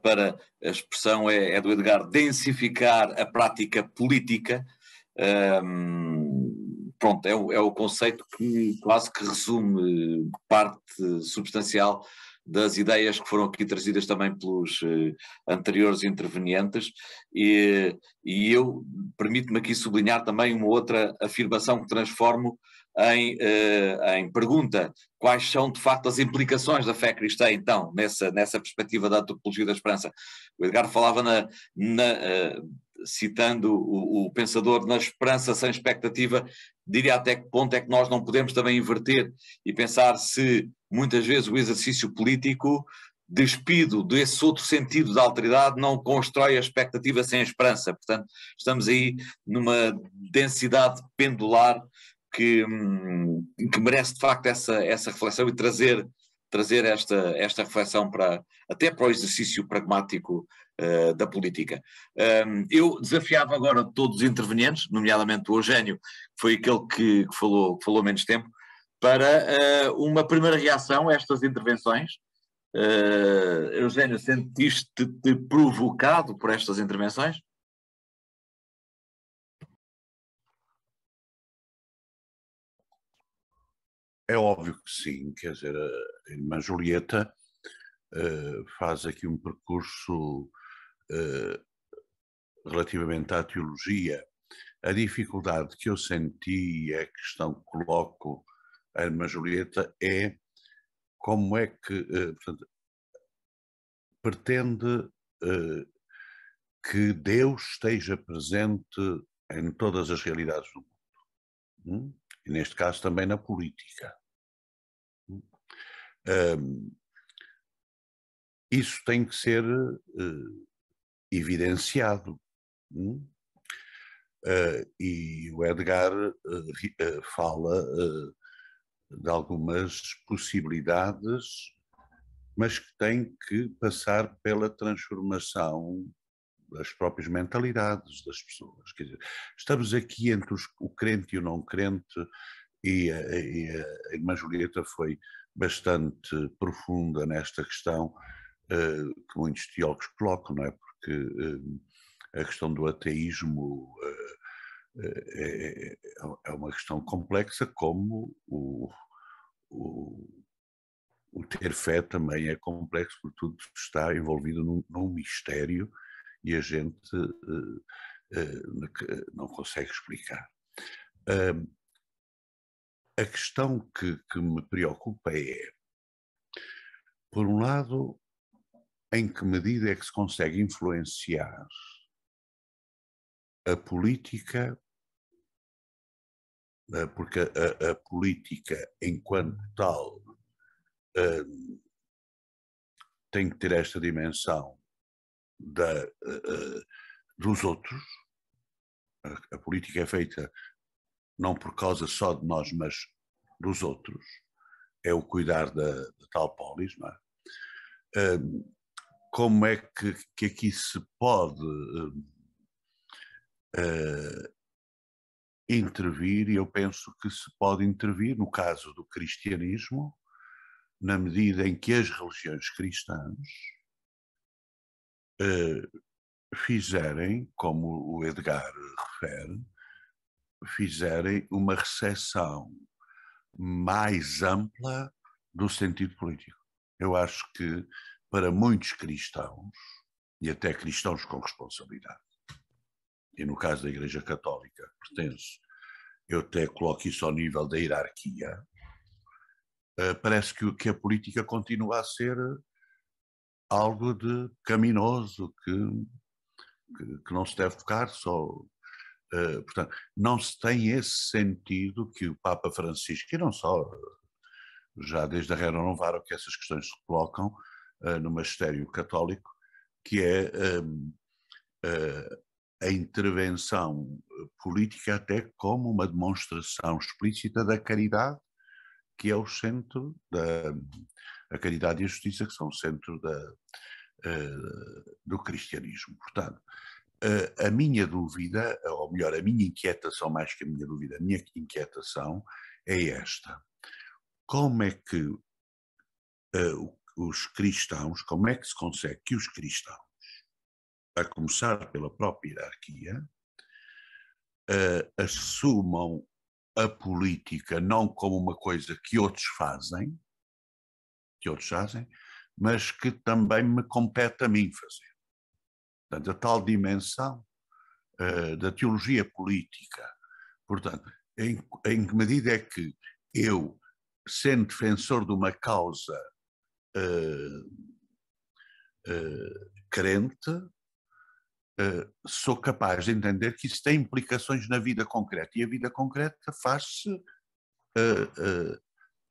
para, a expressão é do Edgar, densificar a prática política. Pronto, é o conceito que quase que resume parte substancial das ideias que foram aqui trazidas também pelos anteriores intervenientes, e eu permito-me aqui sublinhar também uma outra afirmação que transformo em pergunta: quais são de facto as implicações da fé cristã então, nessa perspectiva da antropologia da esperança? O Edgar falava citando o pensador, na esperança sem expectativa. Diria até que ponto é que nós não podemos também inverter e pensar se muitas vezes o exercício político, despido desse outro sentido da alteridade, não constrói a expectativa sem a esperança. Portanto, estamos aí numa densidade pendular que merece de facto essa reflexão e trazer esta reflexão até para o exercício pragmático da política. Eu desafiava agora todos os intervenientes, nomeadamente o Eugénio, que foi aquele que falou menos tempo, para uma primeira reação a estas intervenções. Eugénio, sentiste-te provocado por estas intervenções? É óbvio que sim, quer dizer, a irmã Julieta faz aqui um percurso relativamente à teologia. A dificuldade que eu senti, a questão que coloco à irmã Julieta, é como é que portanto, pretende que Deus esteja presente em todas as realidades do mundo. E neste caso também na política. Isso tem que ser evidenciado. E o Edgar fala de algumas possibilidades, mas que tem que passar pela transformação das próprias mentalidades das pessoas. Quer dizer, estamos aqui entre o crente e o não crente, e a irmã Julieta foi bastante profunda nesta questão que muitos teólogos colocam, não é? Porque a questão do ateísmo é uma questão complexa, como o ter fé também é complexo, porque tudo está envolvido num mistério e a gente não consegue explicar. A questão que me preocupa é, por um lado, em que medida é que se consegue influenciar a política, porque a política, enquanto tal, tem que ter esta dimensão dos outros. A política é feita não por causa só de nós, mas dos outros. É o cuidar da tal polis, não é? Como é que aqui se pode intervir? E eu penso que se pode intervir, no caso do cristianismo, na medida em que as religiões cristãs fizerem, como o Edgar refere, fizerem uma recepção mais ampla do sentido político. Eu acho que para muitos cristãos, e até cristãos com responsabilidade, e no caso da Igreja Católica pertenço, eu até coloco isso ao nível da hierarquia, parece que a política continua a ser algo de caminoso, que não se deve tocar só. Portanto, não se tem esse sentido que o Papa Francisco, e não só, já desde a Rerum Novarum que essas questões se colocam no magistério católico, que é a intervenção política até como uma demonstração explícita da caridade, que é o centro a caridade e a justiça, que são o centro do cristianismo. Portanto, a minha dúvida, ou melhor, a minha inquietação, mais que a minha dúvida, a minha inquietação é esta. Como é que os cristãos, como é que se consegue que os cristãos, a começar pela própria hierarquia, assumam a política não como uma coisa que outros fazem, mas que também me compete a mim fazer. Portanto, a tal dimensão da teologia política. Portanto, em que medida é que eu, sendo defensor de uma causa crente, sou capaz de entender que isso tem implicações na vida concreta, e a vida concreta faz-se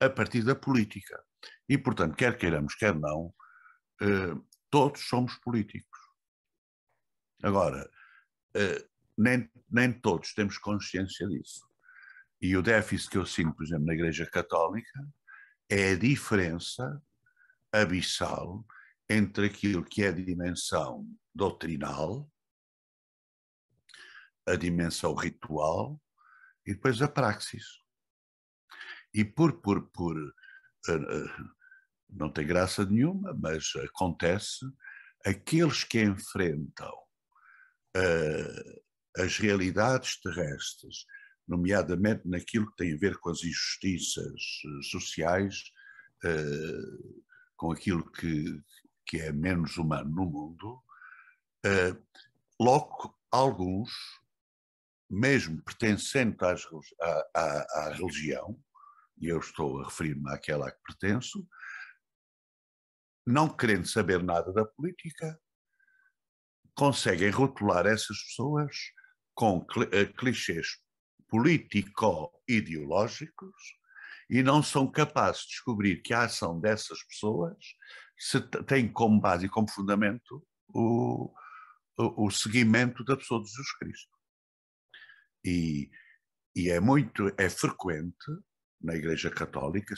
a partir da política. E, portanto, quer queiramos, quer não, todos somos políticos. Agora, nem todos temos consciência disso. E o déficit que eu sinto, por exemplo, na Igreja Católica é a diferença abissal entre aquilo que é a dimensão doutrinal, a dimensão ritual e depois a praxis. E não tem graça nenhuma, mas acontece, aqueles que enfrentam as realidades terrestres, nomeadamente naquilo que tem a ver com as injustiças sociais, com aquilo que é menos humano no mundo, logo alguns, mesmo pertencendo à religião, e eu estou a referir-me àquela a que pertenço, não querendo saber nada da política, conseguem rotular essas pessoas com clichês político-ideológicos e não são capazes de descobrir que a ação dessas pessoas tem como base e como fundamento o seguimento da pessoa de Jesus Cristo. E é frequente na Igreja Católica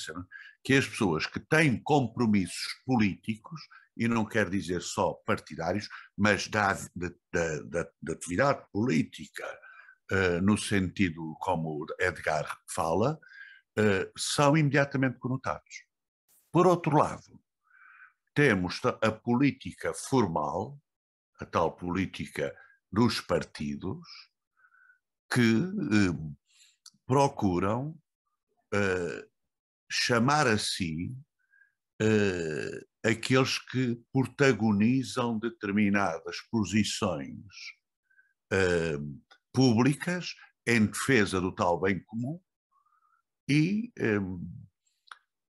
que as pessoas que têm compromissos políticos, e não quer dizer só partidários, mas da atividade política, no sentido como Edgar fala, são imediatamente conotados. Por outro lado, temos a política formal, a tal política dos partidos, que procuram chamar a si aqueles que protagonizam determinadas posições públicas em defesa do tal bem comum, e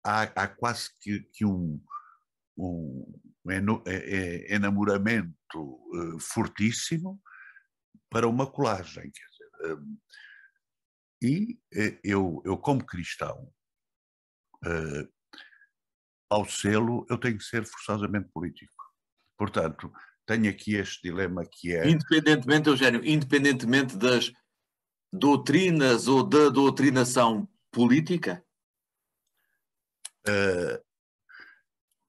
há quase que um enamoramento fortíssimo para uma colagem. Quer dizer, e eu, como cristão, ao sê-lo, eu tenho que ser forçosamente político. Portanto, tenho aqui este dilema que é... Independentemente, Eugénio, independentemente das doutrinas ou da doutrinação política?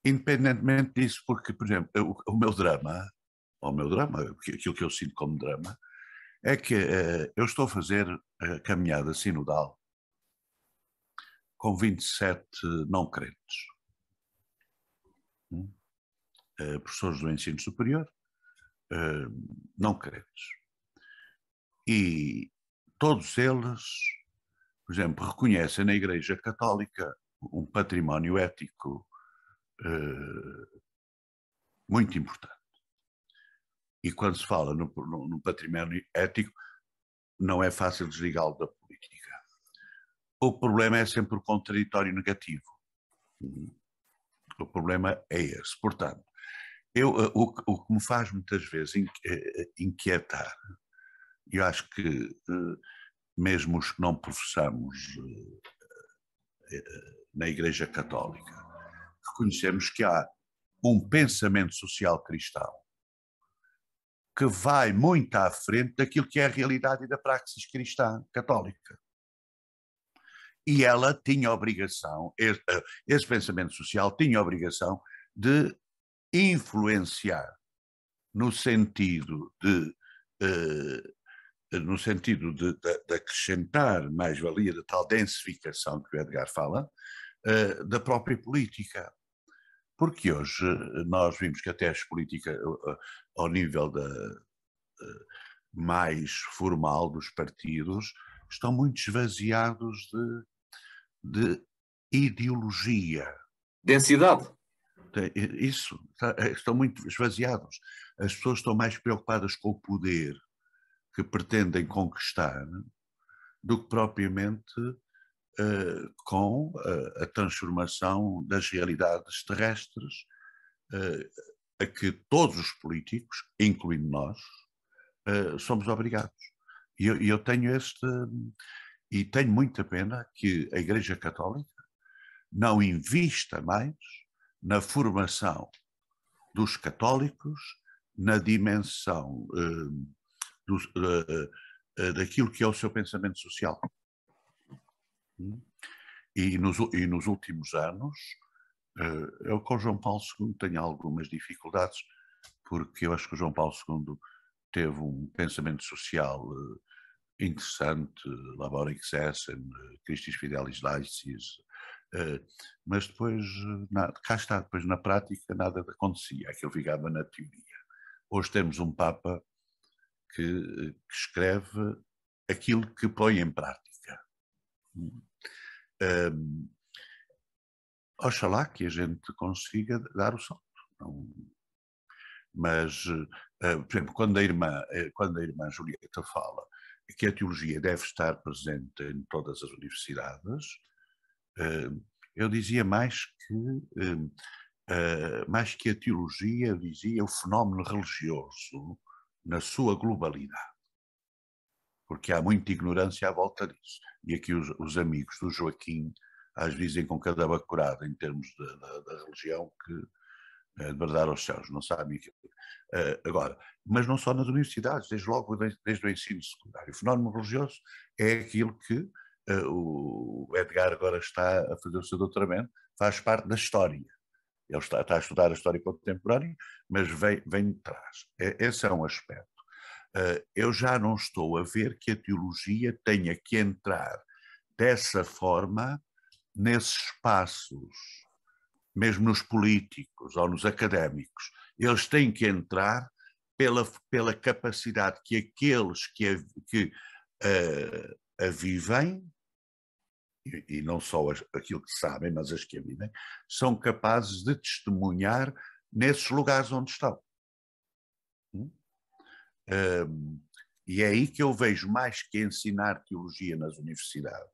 Independentemente disso, porque, por exemplo, o meu drama, aquilo que eu sinto como drama, é que eu estou a fazer a caminhada sinodal com 27 não crentes. Professores do ensino superior, não crentes. E todos eles, por exemplo, reconhecem na Igreja Católica um património ético muito importante. E quando se fala no património ético, não é fácil desligá-lo da política. O problema é sempre o contraditório negativo. O problema é esse. Portanto, o que me faz muitas vezes inquietar, e eu acho que mesmo os que não professamos na Igreja Católica, reconhecemos que há um pensamento social cristão que vai muito à frente daquilo que é a realidade e da praxis cristã católica. E ela tinha a obrigação, esse pensamento social tinha a obrigação de influenciar no sentido de acrescentar mais-valia da tal densificação que o Edgar fala, da própria política. Porque hoje nós vimos que até as políticas, ao nível mais formal dos partidos, estão muito esvaziados de ideologia. Densidade. Isso, estão muito esvaziados. As pessoas estão mais preocupadas com o poder que pretendem conquistar do que propriamente com a transformação das realidades terrestres a que todos os políticos, incluindo nós, somos obrigados. E eu tenho e tenho muita pena que a Igreja Católica não invista mais na formação dos católicos, na dimensão daquilo que é o seu pensamento social. E nos últimos anos, eu com o João Paulo II tenho algumas dificuldades, porque eu acho que o João Paulo II teve um pensamento social interessante, Laborix Essen, Christis Fidelis Laicis, mas depois, cá está, depois na prática nada acontecia, aquilo ficava na teoria. Hoje temos um Papa que escreve aquilo que põe em prática. Oxalá que a gente consiga dar o salto. Mas, por exemplo, quando a irmã Julieta fala que a teologia deve estar presente em todas as universidades, eu dizia mais que a teologia, eu dizia o fenómeno religioso na sua globalidade. Porque há muita ignorância à volta disso. E aqui os amigos do Joaquim às vezes dizem com cada bacurada em termos da religião que de verdade aos céus, não sabem aquilo. Agora, mas não só nas universidades, desde logo desde o ensino secundário. O fenómeno religioso é aquilo que o Edgar agora está a fazer o seu doutoramento, faz parte da história. Ele está a estudar a história contemporânea, mas vem de trás. Esse é um aspecto. Eu já não estou a ver que a teologia tenha que entrar dessa forma nesses espaços, mesmo nos políticos ou nos académicos. Eles têm que entrar pela capacidade que aqueles que a vivem, e não só aquilo que sabem, mas as que a vivem, são capazes de testemunhar nesses lugares onde estão. E é aí que eu vejo mais que ensinar teologia nas universidades.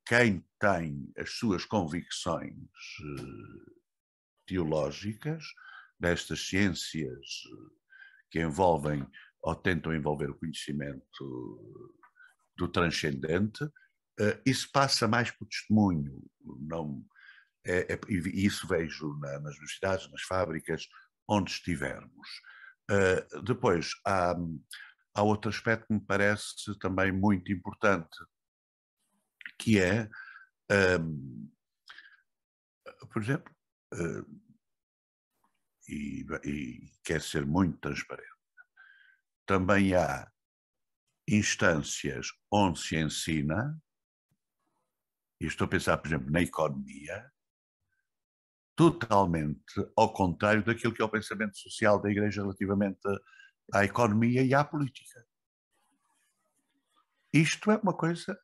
Quem tem as suas convicções teológicas, destas ciências que envolvem ou tentam envolver o conhecimento do transcendente, isso passa mais por testemunho. E isso vejo nas universidades, nas fábricas, onde estivermos. Depois, há outro aspecto que me parece também muito importante, que é, por exemplo, e quer ser muito transparente, também há instâncias onde se ensina, e estou a pensar, por exemplo, na economia, totalmente ao contrário daquilo que é o pensamento social da Igreja relativamente à economia e à política. Isto é uma coisa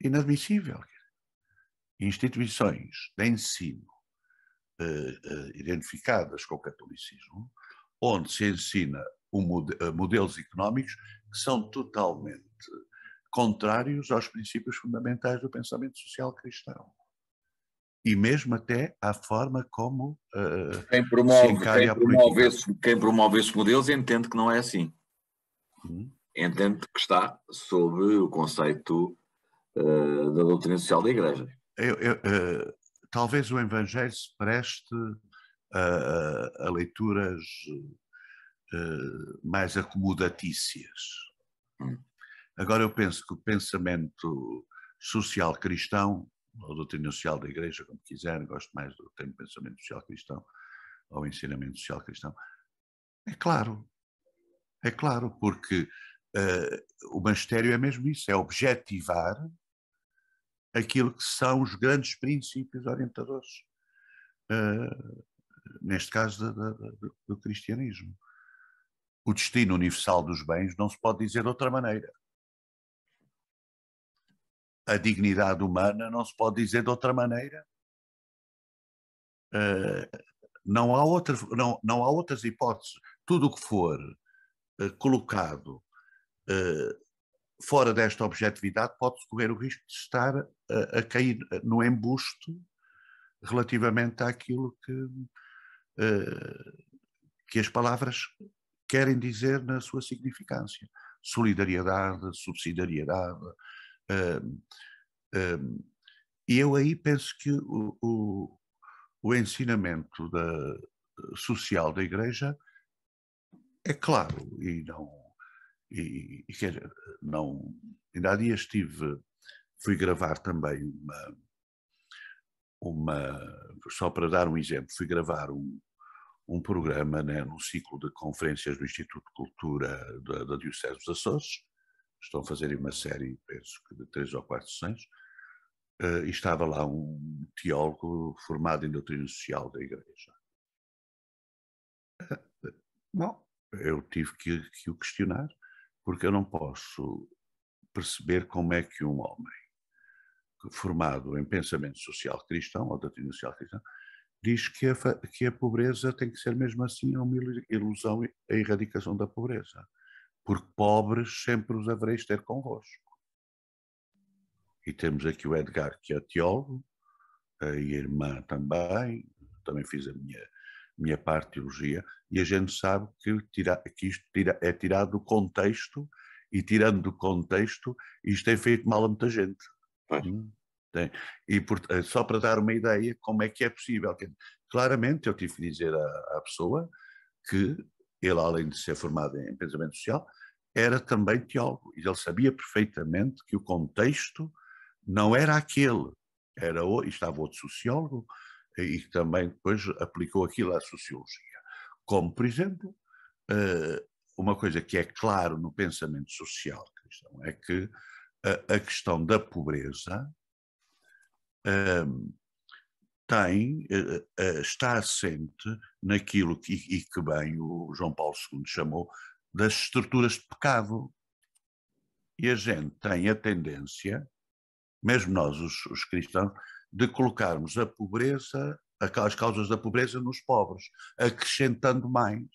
inadmissível. Instituições de ensino identificadas com o catolicismo, onde se ensina modelos económicos que são totalmente contrários aos princípios fundamentais do pensamento social cristão. E mesmo até à forma como se encara a política. Quem promove esses modelos entende que não é assim. Entende que está sob o conceito da doutrina social da Igreja. Talvez o Evangelho se preste a leituras mais acomodatícias. Agora eu penso que o pensamento social cristão, ou doutrina social da Igreja, como quiser, gosto mais do termo pensamento social cristão, ou ensinamento social cristão, é claro, porque o magistério é mesmo isso, é objetivar aquilo que são os grandes princípios orientadores, neste caso do cristianismo. O destino universal dos bens não se pode dizer de outra maneira. A dignidade humana não se pode dizer de outra maneira. Não há outras hipóteses. Tudo o que for colocado fora desta objetividade pode correr o risco de estar a cair no embuste relativamente àquilo que as palavras querem dizer na sua significância. Solidariedade, subsidiariedade. E eu aí penso que o ensinamento social da Igreja é claro e não... ainda há dias fui gravar também só para dar um exemplo, fui gravar um programa, né, num ciclo de conferências do Instituto de Cultura da Diocese dos Açores. Estão a fazer uma série, penso que de 3 ou 4 sessões, e estava lá um teólogo formado em doutrina social da Igreja. Bom, eu tive que o questionar, porque eu não posso perceber como é que um homem formado em pensamento social cristão, ou doutrina social cristã, diz que a pobreza tem que ser mesmo assim uma ilusão, a erradicação da pobreza. Porque pobres sempre os havereis ter convosco. E temos aqui o Edgar, que é teólogo, e a irmã também fiz a minha parte de teologia, e a gente sabe que isto é tirado do contexto, e tirando do contexto, isto tem feito mal a muita gente. E só para dar uma ideia como é que é possível. Claramente eu tive que dizer à pessoa que ele, além de ser formado em pensamento social, era também teólogo. E ele sabia perfeitamente que o contexto não era aquele. Estava outro sociólogo e que também depois aplicou aquilo à sociologia. Como, por exemplo, uma coisa que é claro no pensamento social cristão é que a questão da pobreza está assente naquilo que bem o João Paulo II chamou das estruturas de pecado. E a gente tem a tendência, mesmo nós, os cristãos, de colocarmos a pobreza, as causas da pobreza nos pobres, acrescentando mais.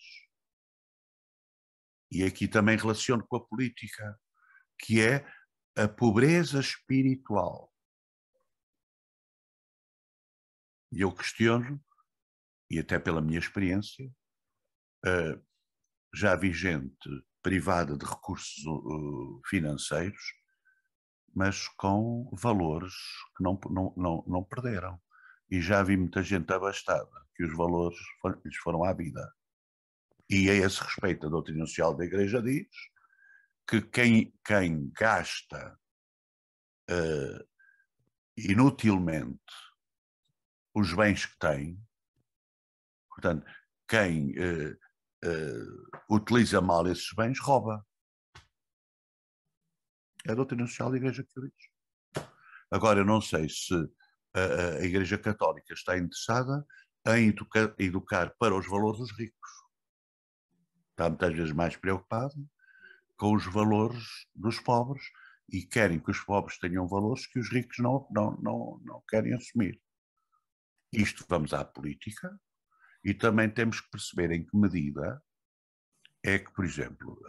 E aqui também relaciono com a política, que é a pobreza espiritual. E eu questiono, e até pela minha experiência, já vi gente privada de recursos financeiros, mas com valores que não perderam. E já vi muita gente abastada, que os valores lhes foram à vida. E a esse respeito, a doutrina social da Igreja diz que quem gasta inutilmente os bens que tem, portanto, quem utiliza mal esses bens, rouba. É a doutrina social da Igreja que o diz. Agora, eu não sei se a Igreja Católica está interessada em educar para os valores dos ricos. Está muitas vezes mais preocupado com os valores dos pobres e querem que os pobres tenham valores que os ricos não querem assumir. Isto vamos à política e também temos que perceber em que medida é que, por exemplo,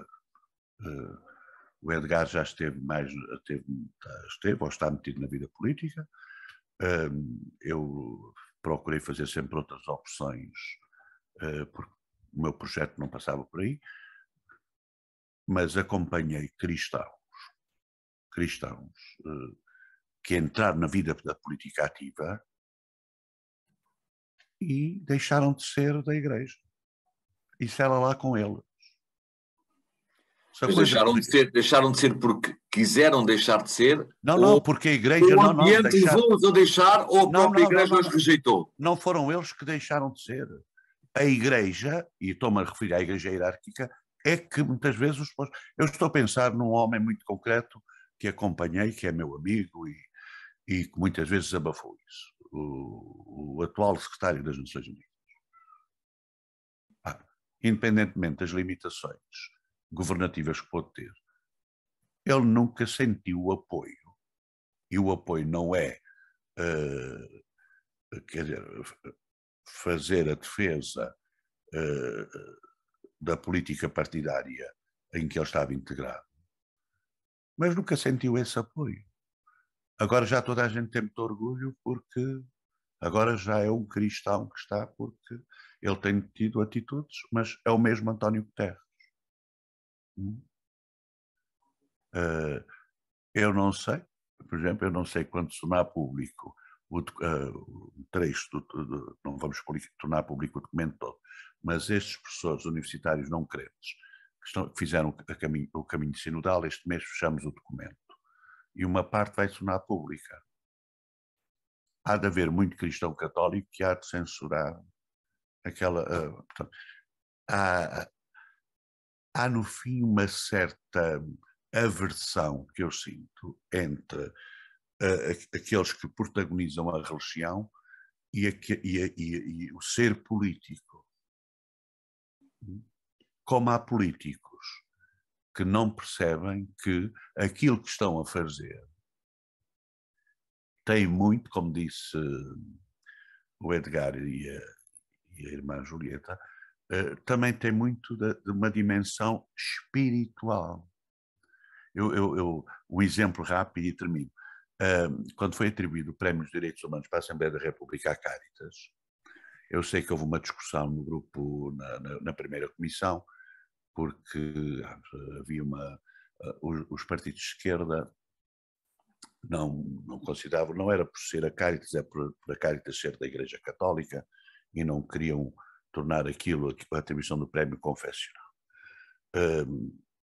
o Edgar já esteve ou está metido na vida política. Eu procurei fazer sempre outras opções, porque o meu projeto não passava por aí, mas acompanhei cristãos que entraram na vida da política ativa e deixaram de ser da Igreja. Isso era lá com eles. Mas deixaram de ser porque quiseram deixar de ser? Não, porque a Igreja... O ambiente levou-os a deixar ou a própria Igreja os rejeitou? Não foram eles que deixaram de ser. A Igreja, e estou-me a referir à Igreja hierárquica, é que muitas vezes... Eu estou a pensar num homem muito concreto que acompanhei, que é meu amigo e que muitas vezes abafou isso. O atual secretário das Nações Unidas. Independentemente das limitações governativas que pode ter, ele nunca sentiu o apoio. E o apoio não é, quer dizer, fazer a defesa da política partidária em que ele estava integrado, mas nunca sentiu esse apoio. Agora já toda a gente tem muito orgulho porque agora já é um cristão que está, porque ele tem tido atitudes, mas é o mesmo António Guterres. Eu não sei, por exemplo, eu não sei quando tornar público o trecho, não vamos tornar público o documento todo, mas estes professores universitários não crentes que fizeram o caminho sinodal, este mês fechamos o documento e uma parte vai tornar pública. Há de haver muito cristão católico que há de censurar aquela... portanto, há no fim uma certa aversão que eu sinto entre aqueles que protagonizam a religião e o ser político. Como há políticos que não percebem que aquilo que estão a fazer tem muito, como disse o Edgar e a irmã Julieta, também tem muito de uma dimensão espiritual. Um exemplo rápido e termino. Quando foi atribuído o Prémio dos Direitos Humanos para a Assembleia da República à Cáritas, eu sei que houve uma discussão no grupo, na primeira comissão, porque havia os partidos de esquerda não consideravam, não era por ser a Cáritas, é por a Cáritas ser da Igreja Católica e não queriam tornar aquilo a atribuição do prémio confessional.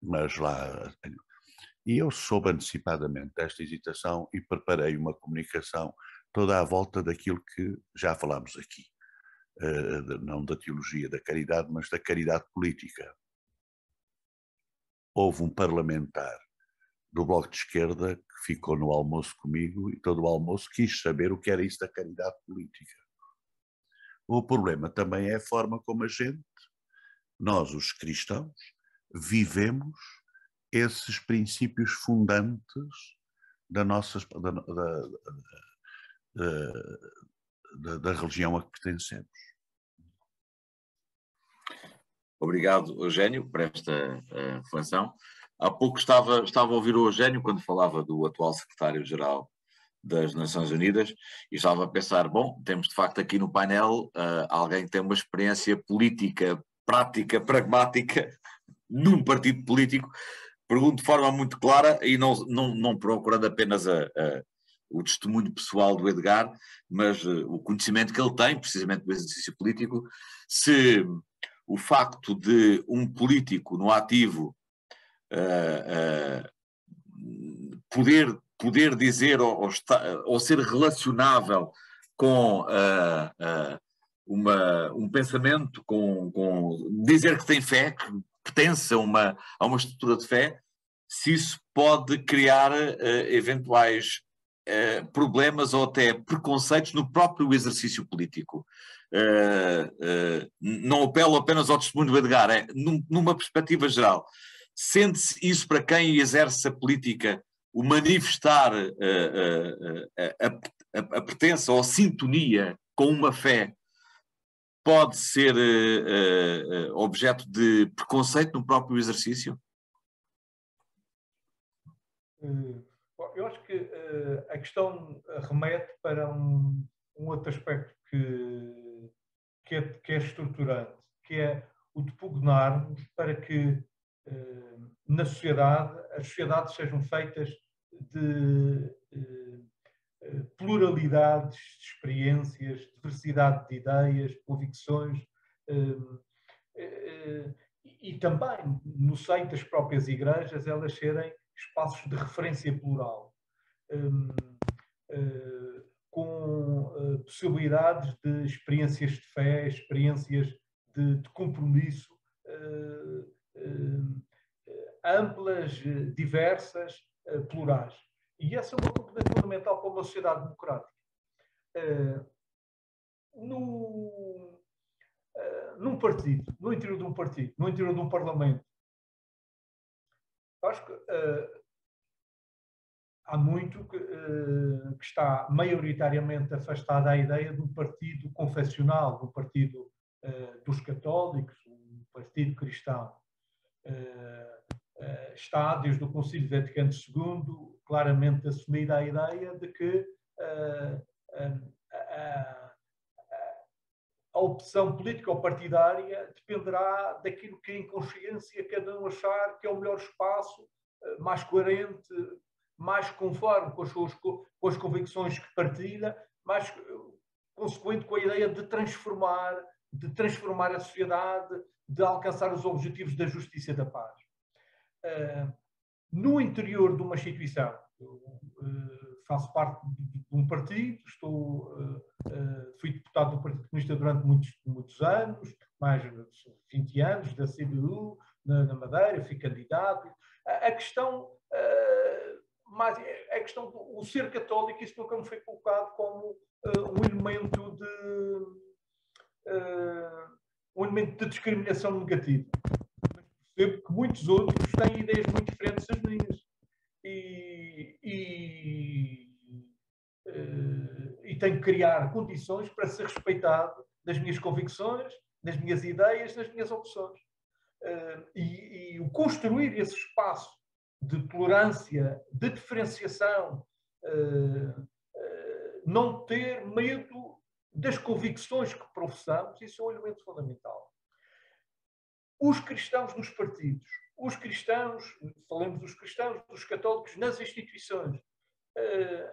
Mas lá... E eu soube antecipadamente desta hesitação e preparei uma comunicação toda à volta daquilo que já falámos aqui. Não da teologia da caridade, mas da caridade política. Houve um parlamentar do Bloco de Esquerda que ficou no almoço comigo e todo o almoço quis saber o que era isso da caridade política. O problema também é a forma como a gente, nós os cristãos, vivemos esses princípios fundantes da religião a que pertencemos. Obrigado, Eugénio, por esta reflexão. Há pouco estava a ouvir o Eugénio quando falava do atual secretário-geral das Nações Unidas e estava a pensar, bom, temos de facto aqui no painel alguém que tem uma experiência política, prática, pragmática num partido político. Pergunto de forma muito clara e não procurando apenas o testemunho pessoal do Edgar, mas o conhecimento que ele tem, precisamente do exercício político, se o facto de um político no ativo poder dizer ou ser relacionável com um pensamento, com dizer que tem fé, que pertence a uma estrutura de fé, se isso pode criar eventuais problemas ou até preconceitos no próprio exercício político. Não apelo apenas ao testemunho do Edgar, numa perspectiva geral. Sente-se isso para quem exerce a política, o manifestar a pertença ou a sintonia com uma fé pode ser objeto de preconceito no próprio exercício? Eu acho que a questão remete para um outro aspecto que é estruturante, que é o de pugnarmos para que na sociedade as sociedades sejam feitas pluralidades de experiências, diversidade de ideias, convicções, e também, no seio das próprias igrejas, elas serem espaços de referência plural, com possibilidades de experiências de fé, experiências de compromisso, amplas, diversas, plurais. E essa é uma componente fundamental para uma sociedade democrática. Num partido, no interior de um partido, no interior de um parlamento, acho que há muito que está maioritariamente afastada a ideia de um partido confessional, de um partido dos católicos, um partido cristão. Está, desde o Concílio Vaticano II, claramente assumida a ideia de que a opção política ou partidária dependerá daquilo que, em consciência, cada um achar que é o melhor espaço, mais coerente, mais conforme com as convicções que partilha, mais consequente com a ideia de transformar a sociedade, de alcançar os objetivos da justiça e da paz. No interior de uma instituição, eu faço parte de um partido, fui deputado do Partido Comunista durante muitos anos, mais de 20 anos, da CDU, na Madeira, fui candidato. A questão do ser católico, isso nunca me foi colocado como um elemento de discriminação negativa. Mas percebo que muitos outros têm ideias muito diferentes das minhas. E tenho que criar condições para ser respeitado das minhas convicções, das minhas ideias, das minhas opções. E o construir esse espaço de tolerância, de diferenciação, não ter medo das convicções que professamos, isso é um elemento fundamental. Os cristãos nos partidos, os cristãos, falemos dos cristãos, dos católicos nas instituições,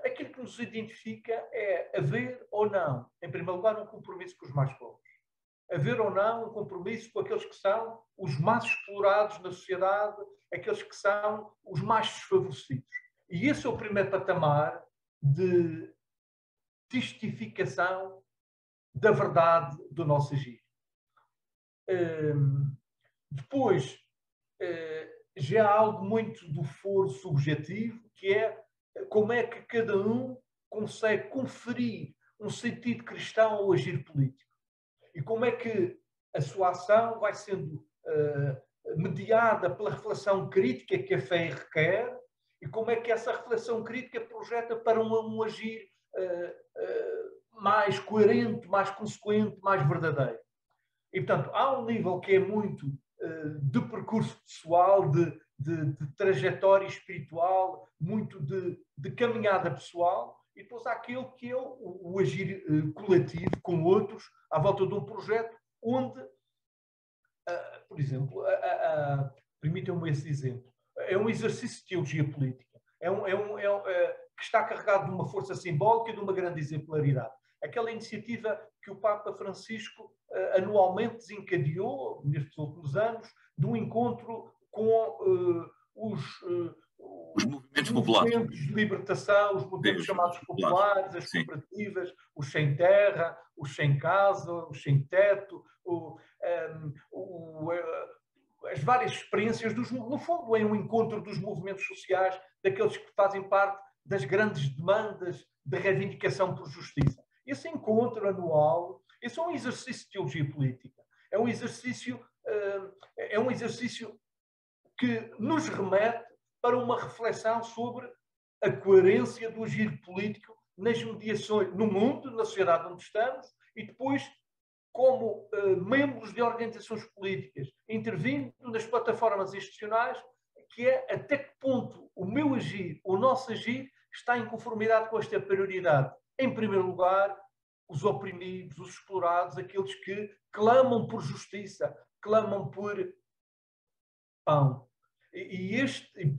aquilo que nos identifica é haver ou não, em primeiro lugar, um compromisso com os mais pobres. Haver ou não um compromisso com aqueles que são os mais explorados na sociedade, aqueles que são os mais desfavorecidos. E esse é o primeiro patamar de testificação da verdade do nosso agir. Depois, já há algo muito do foro subjetivo, que é como é que cada um consegue conferir um sentido cristão ao agir político. E como é que a sua ação vai sendo mediada pela reflexão crítica que a fé requer e como é que essa reflexão crítica projeta para um agir mais coerente, mais consequente, mais verdadeiro. E, portanto, há um nível que é muito de percurso pessoal, de trajetória espiritual, muito de caminhada pessoal, e depois há aquele que é o agir coletivo com outros à volta de um projeto onde, por exemplo, permitam-me esse exemplo, é um exercício de teologia política, que está carregado de uma força simbólica e de uma grande exemplaridade. Aquela iniciativa que o Papa Francisco anualmente desencadeou, nestes últimos anos, de um encontro com os movimentos populares, movimentos de libertação, os movimentos chamados populares, as cooperativas, os sem terra, os sem casa, os sem teto, as várias experiências, no fundo é um encontro dos movimentos sociais, daqueles que fazem parte das grandes demandas de reivindicação por justiça. Esse encontro anual, esse é um exercício de teologia política, é um exercício que nos remete para uma reflexão sobre a coerência do agir político nas mediações, no mundo, na sociedade onde estamos, e depois como membros de organizações políticas, intervindo nas plataformas institucionais, que é até que ponto o meu agir, o nosso agir, está em conformidade com esta prioridade. Em primeiro lugar, os oprimidos, os explorados, aqueles que clamam por justiça, clamam por pão e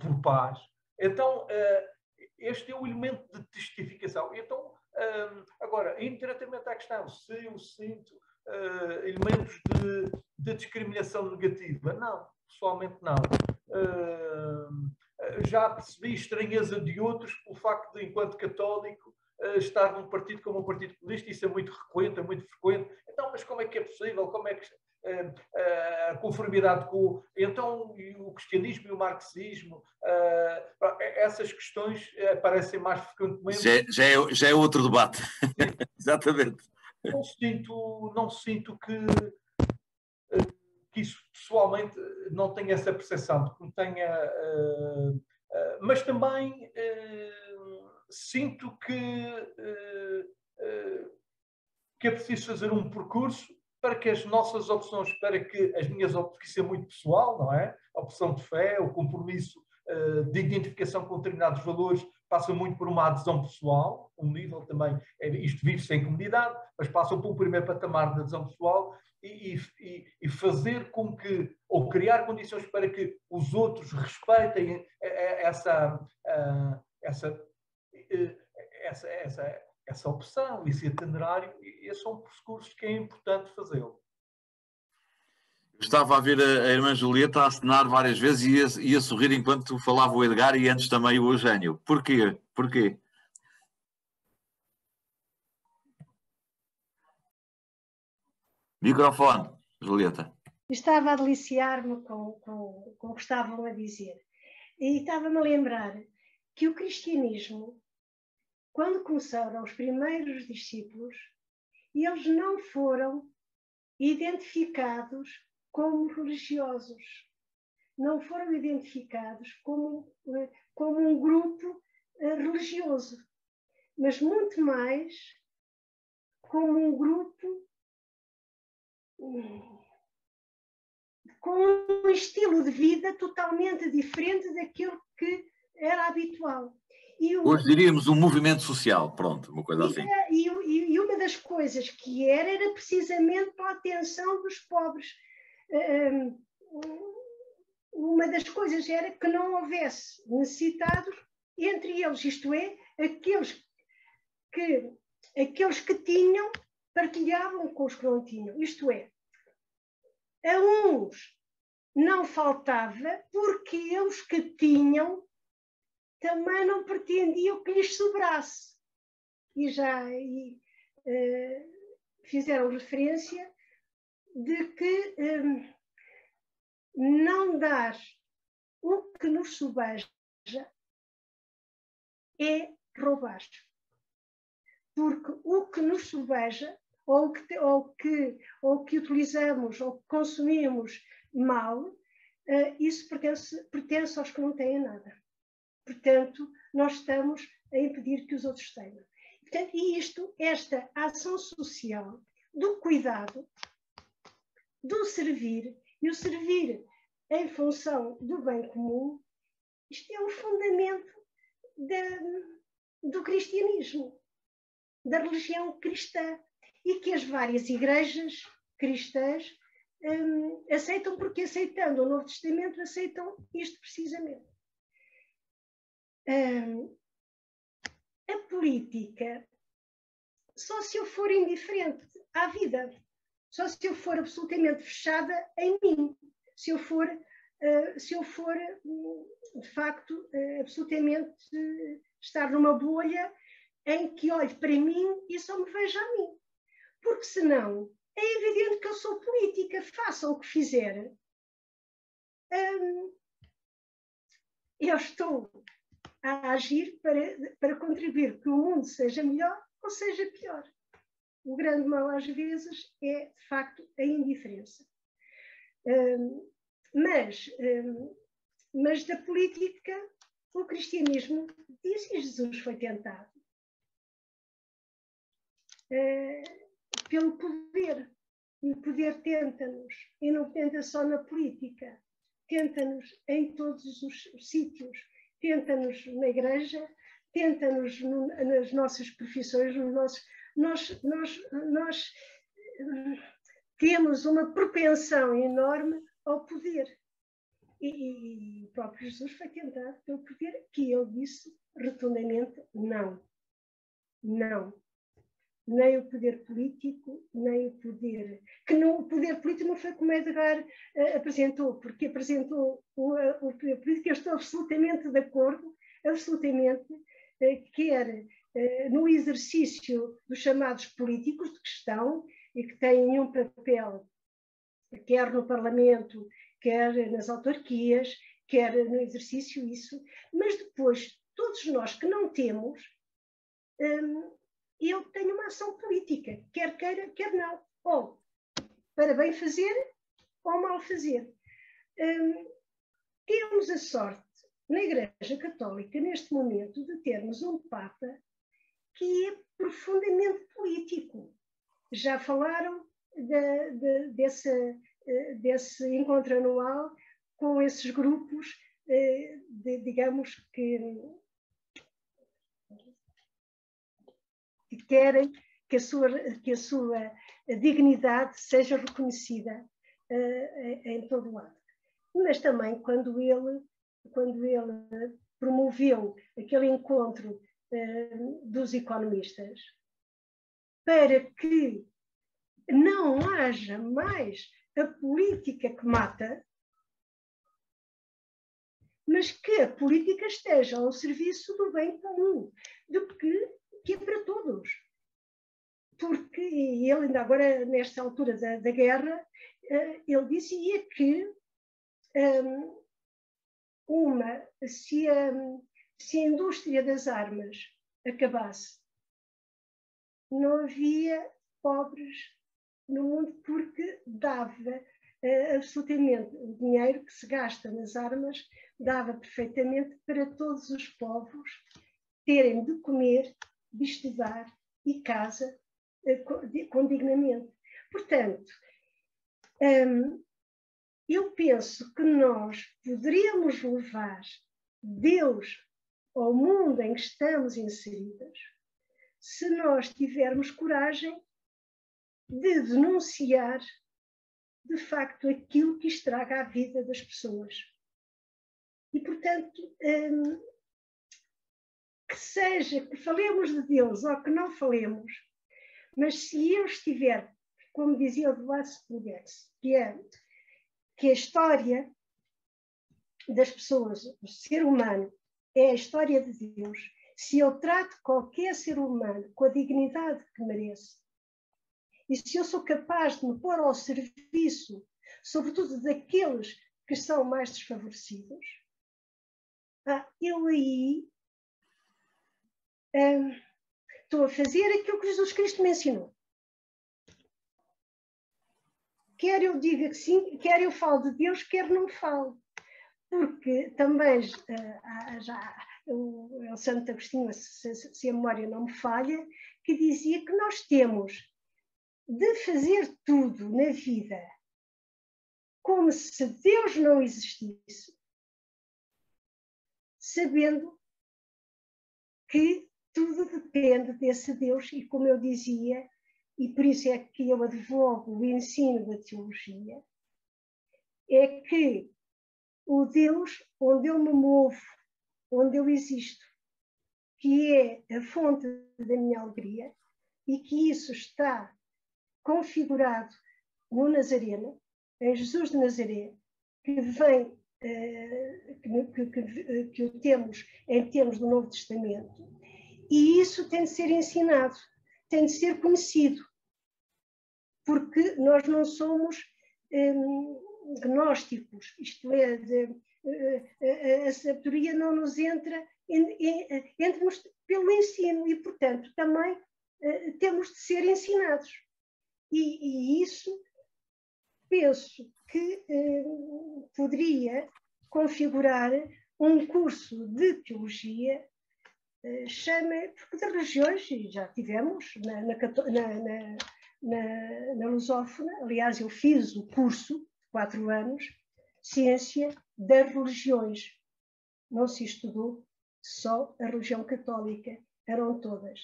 por paz. Então, este é o elemento de testificação. Então, Agora, indiretamente à questão, se eu sinto elementos de discriminação negativa, não, pessoalmente não. Já percebi estranheza de outros pelo facto de, enquanto católico, estar num partido como um partido comunista, isso é muito recorrente, é muito frequente. Então, mas como é que é possível? Como é que a conformidade com então o cristianismo e o marxismo, essas questões aparecem mais frequentemente. Já é outro debate. Exatamente. Não sinto que isso pessoalmente não tenha essa percepção de que não tenha, mas também sinto que é preciso fazer um percurso para que as nossas opções, para que as minhas opções, que isso é muito pessoal, não é? A opção de fé, o compromisso de identificação com determinados valores passa muito por uma adesão pessoal, um nível também, isto vive-se em comunidade, mas passa por um primeiro patamar de adesão pessoal e fazer com que, ou criar condições para que os outros respeitem essa opção, esse itinerário. Esses são percursos que é importante fazê-lo. Estava a ver a irmã Julieta a acenar várias vezes e ia sorrir enquanto falava o Edgar e antes também o Eugénio. Porquê? Porquê? Microfone, Julieta. Estava a deliciar-me com o que estavam a dizer. E estava-me a lembrar que o cristianismo, quando começaram os primeiros discípulos, eles não foram identificados como religiosos, não foram identificados como um grupo religioso, mas muito mais como um grupo com um estilo de vida totalmente diferente daquilo que era habitual. Hoje diríamos um movimento social, pronto, uma coisa assim. E uma das coisas que era precisamente para a atenção dos pobres. Uma das coisas era que não houvesse necessitados entre eles, isto é, aqueles que tinham partilhavam com os que não tinham, isto é, a uns não faltava porque eles que tinham também não pretendiam que lhes sobrasse. E fizeram referência de que não dar o que nos sobeja é roubar. Porque o que nos sobeja, ou que utilizamos, ou que consumimos mal, isso pertence aos que não têm nada. Portanto, nós estamos a impedir que os outros tenham. Portanto, esta ação social do cuidado, do servir, e o servir em função do bem comum, isto é o fundamento do cristianismo, da religião cristã, e que as várias igrejas cristãs aceitam, porque aceitando o Novo Testamento, aceitam isto precisamente. A política, só se eu for indiferente à vida, só se eu for absolutamente fechada em mim, se eu for de facto, absolutamente estar numa bolha em que olho para mim e só me vejo a mim. Porque senão é evidente que eu sou política, façam o que fizer. Eu estou a agir para contribuir que o mundo seja melhor ou seja pior. O grande mal às vezes é, de facto, a indiferença. Mas da política, o cristianismo diz que Jesus foi tentado pelo poder. E o poder tenta-nos, e não tenta só na política, tenta-nos em todos os sítios, tenta-nos na igreja, tenta-nos nas nossas profissões, nós temos uma propensão enorme ao poder. E o próprio Jesus foi tentado pelo poder, que ele disse rotundamente não. Não. Nem o poder político, nem o poder... o poder político não foi como Edgar apresentou, porque apresentou o poder político. Eu estou absolutamente de acordo, absolutamente, quer no exercício dos chamados políticos de questão e que têm um papel, quer no Parlamento, quer nas autarquias, quer no exercício isso, mas depois, todos nós que não temos... eu tenho uma ação política, quer queira, quer não, ou para bem fazer ou mal fazer. Temos a sorte, na Igreja Católica, neste momento, de termos um Papa que é profundamente político. Já falaram desse encontro anual com esses grupos, digamos que querem que a sua dignidade seja reconhecida em todo lado. Mas também quando ele promoveu aquele encontro dos economistas para que não haja mais a política que mata, mas que a política esteja ao serviço do bem comum, do que é para todos. Porque ele, ainda agora, nesta altura da guerra, ele dizia que se a indústria das armas acabasse, não havia pobres no mundo, porque dava absolutamente o dinheiro que se gasta nas armas, dava perfeitamente para todos os povos terem de comer, de estudar e casa com dignamente. Portanto, eu penso que nós poderíamos levar Deus ao mundo em que estamos inseridos se nós tivermos coragem de denunciar de facto aquilo que estraga a vida das pessoas. E, portanto, que falemos de Deus ou que não falemos, mas se eu estiver, como dizia o Blas Pudex, que a história das pessoas, o ser humano, é a história de Deus. Se eu trato qualquer ser humano com a dignidade que merece, e se eu sou capaz de me pôr ao serviço, sobretudo daqueles que são mais desfavorecidos, eu aí estou a fazer aquilo que Jesus Cristo me ensinou. Quer eu diga que sim, quer eu fale de Deus, quer não fale. Porque também o Santo Agostinho, se a memória não me falha, que dizia que nós temos de fazer tudo na vida como se Deus não existisse, sabendo que tudo depende desse Deus, e como eu dizia, e por isso é que eu advogo o ensino da teologia, é que o Deus onde eu me movo, onde eu existo, que é a fonte da minha alegria, e que isso está configurado no Nazareno, em Jesus de Nazaré, que vem, que o temos em termos do Novo Testamento, e isso tem de ser ensinado, tem de ser conhecido, porque nós não somos gnósticos, isto é, a sabedoria não nos entra pelo ensino, e portanto também temos de ser ensinados. E isso penso que poderia configurar um curso de teologia, porque de religiões, e já tivemos na lusófona. Aliás, eu fiz o curso de 4 anos, Ciência das Religiões. Não se estudou só a religião católica, eram todas.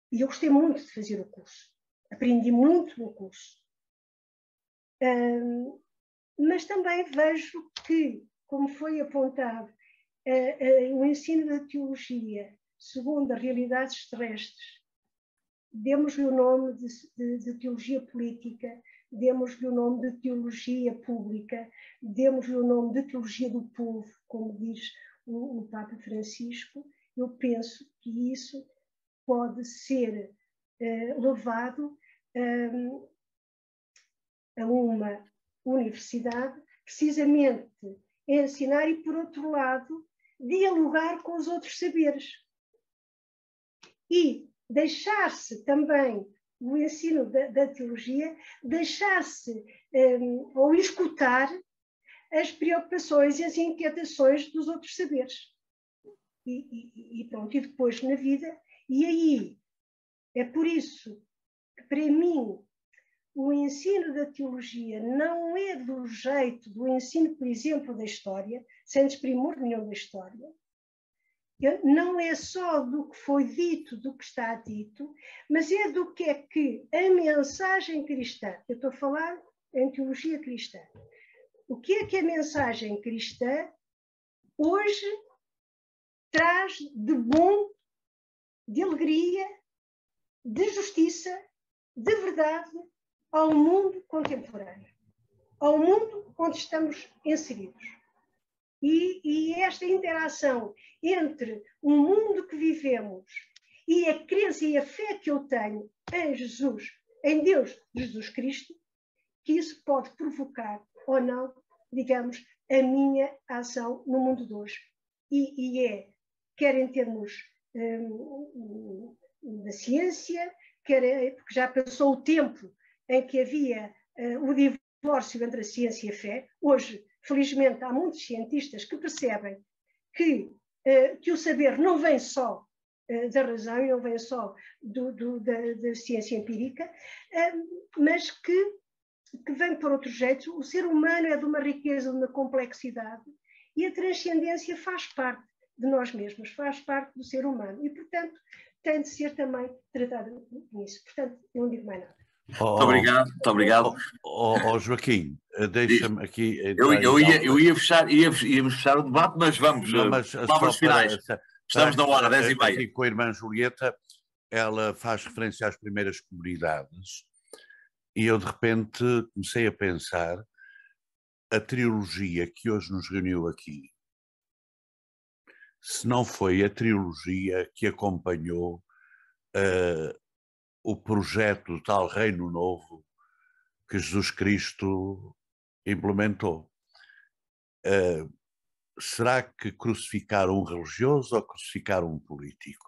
E eu gostei muito de fazer o curso. Aprendi muito no curso. Mas também vejo que, como foi apontado o ensino da teologia segundo as realidades terrestres, demos-lhe o nome de teologia política, demos-lhe o nome de teologia pública, demos-lhe o nome de teologia do povo, como diz o Papa Francisco. Eu penso que isso pode ser levado a uma universidade, precisamente a ensinar e, por outro lado, dialogar com os outros saberes. E deixar-se também o ensino da teologia, deixar-se ou escutar as preocupações e as inquietações dos outros saberes. E pronto, e depois na vida, e aí é por isso que para mim o ensino da teologia não é do jeito do ensino, por exemplo, da história, sem desprimor nenhum da história. Não é só do que foi dito, do que está dito, mas é do que é que a mensagem cristã, eu estou a falar em teologia cristã, o que é que a mensagem cristã hoje traz de bom, de alegria, de justiça, de verdade ao mundo contemporâneo, ao mundo onde estamos inseridos. E esta interação entre o mundo que vivemos e a crença e a fé que eu tenho em Jesus, em Deus, Jesus Cristo, que isso pode provocar ou não, digamos, a minha ação no mundo de hoje. E é, quer em termos da ciência, porque já passou o tempo em que havia o divórcio entre a ciência e a fé. Hoje, felizmente, há muitos cientistas que percebem que o saber não vem só da razão, não vem só da ciência empírica, mas que vem por outro jeito. O ser humano é de uma riqueza, de uma complexidade, e a transcendência faz parte de nós mesmos, faz parte do ser humano, e, portanto, tem de ser também tratado nisso. Portanto, não digo mais nada. Muito obrigado, muito obrigado. Joaquim, deixa-me aqui... Íamos fechar o debate, mas vamos, palavras finais. Estamos na hora, 10h30. Aqui com a irmã Julieta, ela faz referência às primeiras comunidades, e eu de repente comecei a pensar, a trilogia que hoje nos reuniu aqui, se não foi a trilogia que acompanhou o projeto do tal Reino Novo que Jesus Cristo implementou. Será que crucificaram um religioso ou crucificaram um político?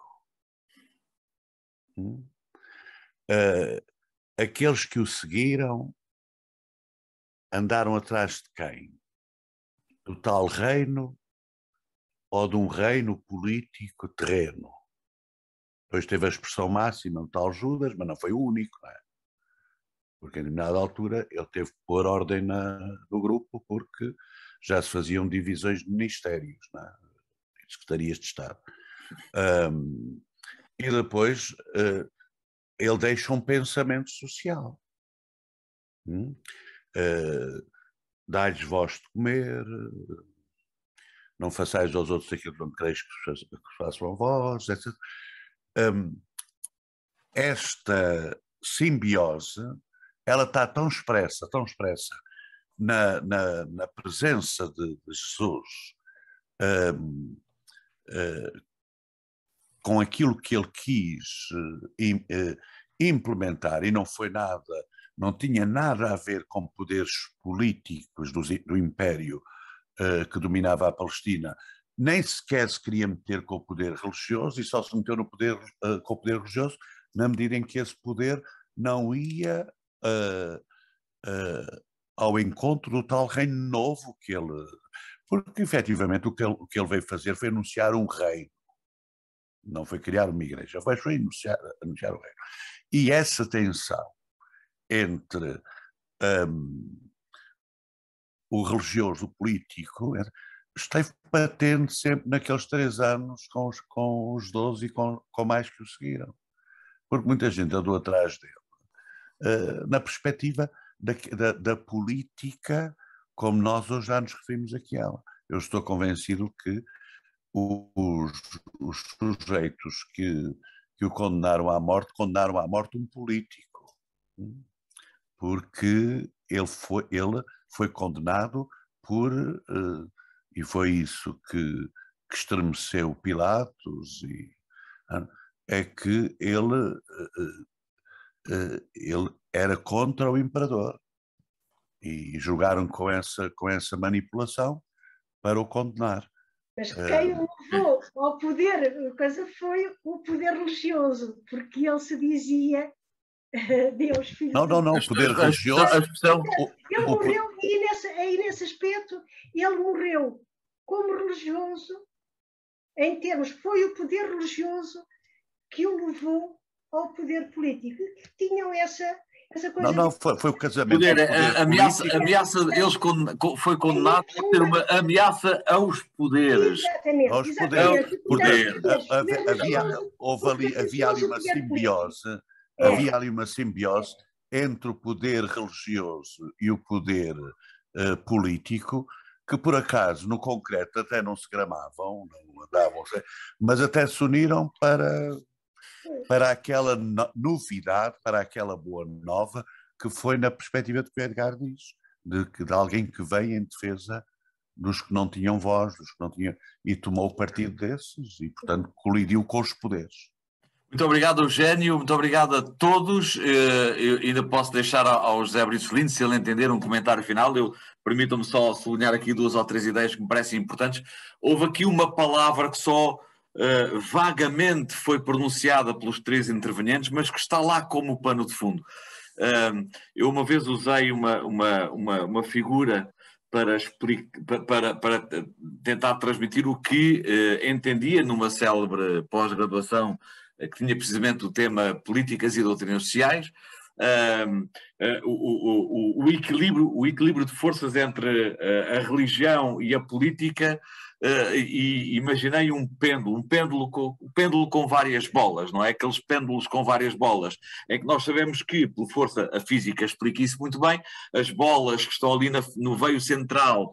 Aqueles que o seguiram andaram atrás de quem? Do tal reino ou de um reino político terreno? Depois teve a expressão máxima, o tal Judas, mas não foi o único, não é? Porque em determinada altura ele teve que pôr ordem no grupo, porque já se faziam divisões de ministérios, não é? Secretarias de Estado. E depois ele deixa um pensamento social. Dá-lhes vós de comer, não façais aos outros aquilo que não quereis que façam a vós, etc. Esta simbiose, ela está tão expressa na presença de Jesus, com aquilo que ele quis implementar, e não foi nada, não tinha nada a ver com poderes políticos do Império que dominava a Palestina, nem sequer se queria meter com o poder religioso, e só se meteu no poder, com o poder religioso na medida em que esse poder não ia ao encontro do tal reino novo que ele... Porque, efetivamente, o que ele veio fazer foi anunciar um reino. Não foi criar uma igreja, foi anunciar o reino. E essa tensão entre o religioso, o político, esteve patente sempre naqueles 3 anos com os 12 e com mais que o seguiram. Porque muita gente andou atrás dele, na perspectiva da política, como nós hoje já nos referimos aqui a ela. Eu estou convencido que os sujeitos que o condenaram à morte um político, porque ele foi condenado por, e foi isso que estremeceu Pilatos, é que ele era contra o imperador, e jogaram com essa manipulação para o condenar. Mas quem o levou ao poder, a coisa foi o poder religioso, porque ele se dizia Deus, filho Não, poder religioso. Ele morreu, e nesse aspecto, ele morreu como religioso, em termos, foi o poder religioso que o levou ao poder político. Tinham essa coisa. Foi o casamento. Eles foi condenado por ter uma ameaça aos poderes. Exatamente. Aos poderes. Havia ali uma simbiose. Havia ali uma simbiose entre o poder religioso e o poder político, que por acaso, no concreto, até não se gramavam, não andavam, mas até se uniram para aquela novidade, para aquela boa nova, que foi na perspectiva de que o Edgar diz, de alguém que veio em defesa dos que não tinham voz, dos que não tinham, e tomou partido desses, e portanto colidiu com os poderes. Muito obrigado, Eugénio, muito obrigado a todos. Eu ainda posso deixar ao José Brito Lindo, se ele entender, um comentário final. Permitam-me só sublinhar aqui 2 ou 3 ideias que me parecem importantes. Houve aqui uma palavra que só vagamente foi pronunciada pelos 3 intervenientes, mas que está lá como pano de fundo. Eu uma vez usei uma figura para tentar transmitir o que entendia numa célebre pós-graduação que tinha precisamente o tema políticas e doutrinas sociais, o equilíbrio de forças entre a religião e a política, e imaginei um pêndulo com várias bolas, não é? Aqueles pêndulos com várias bolas, é que nós sabemos que, por força, a física explica isso muito bem, as bolas que estão ali no veio central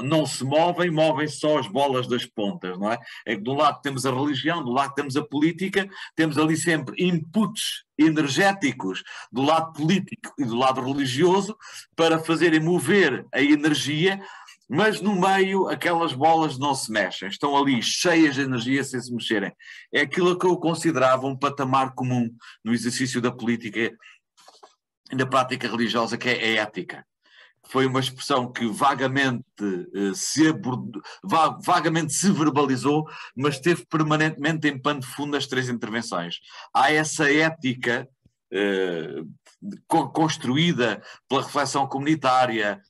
não se movem-se só as bolas das pontas, não é? É que do lado temos a religião, do lado temos a política, temos ali sempre inputs energéticos do lado político e do lado religioso para fazerem mover a energia, mas no meio aquelas bolas não se mexem, estão ali cheias de energia sem se mexerem. É aquilo que eu considerava um patamar comum no exercício da política e da prática religiosa, que é a ética. Foi uma expressão que vagamente se verbalizou, mas esteve permanentemente em pano de fundo nas 3 intervenções. Há essa ética construída pela reflexão comunitária,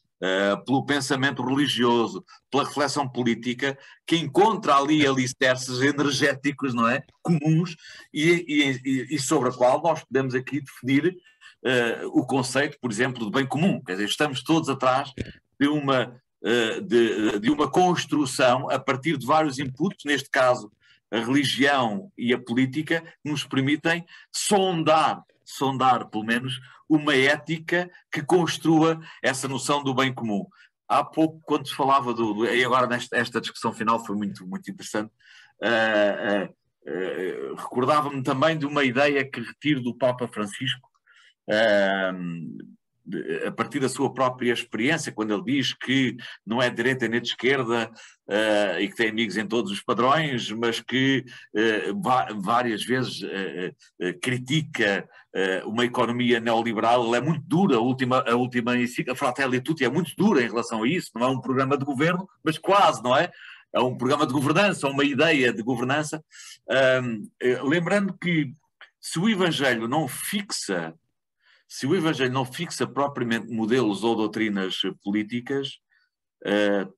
pelo pensamento religioso, pela reflexão política, que encontra ali alicerces energéticos, não é? Comuns, e sobre a qual nós podemos aqui definir o conceito, por exemplo, do bem comum. Quer dizer, estamos todos atrás de uma construção a partir de vários inputs, neste caso a religião e a política, que nos permitem sondar pelo menos uma ética que construa essa noção do bem comum. Há pouco, quando se falava e agora esta discussão final foi muito, muito interessante, recordava-me também de uma ideia que retiro do Papa Francisco, a partir da sua própria experiência, quando ele diz que não é de direita nem de esquerda e que tem amigos em todos os padrões, mas que várias vezes critica uma economia neoliberal. Ela é muito dura, a última a Fratelli Tutti é muito dura em relação a isso, não é um programa de governo, mas quase, não é? É um programa de governança, uma ideia de governança, lembrando que se o Evangelho não fixa propriamente modelos ou doutrinas políticas,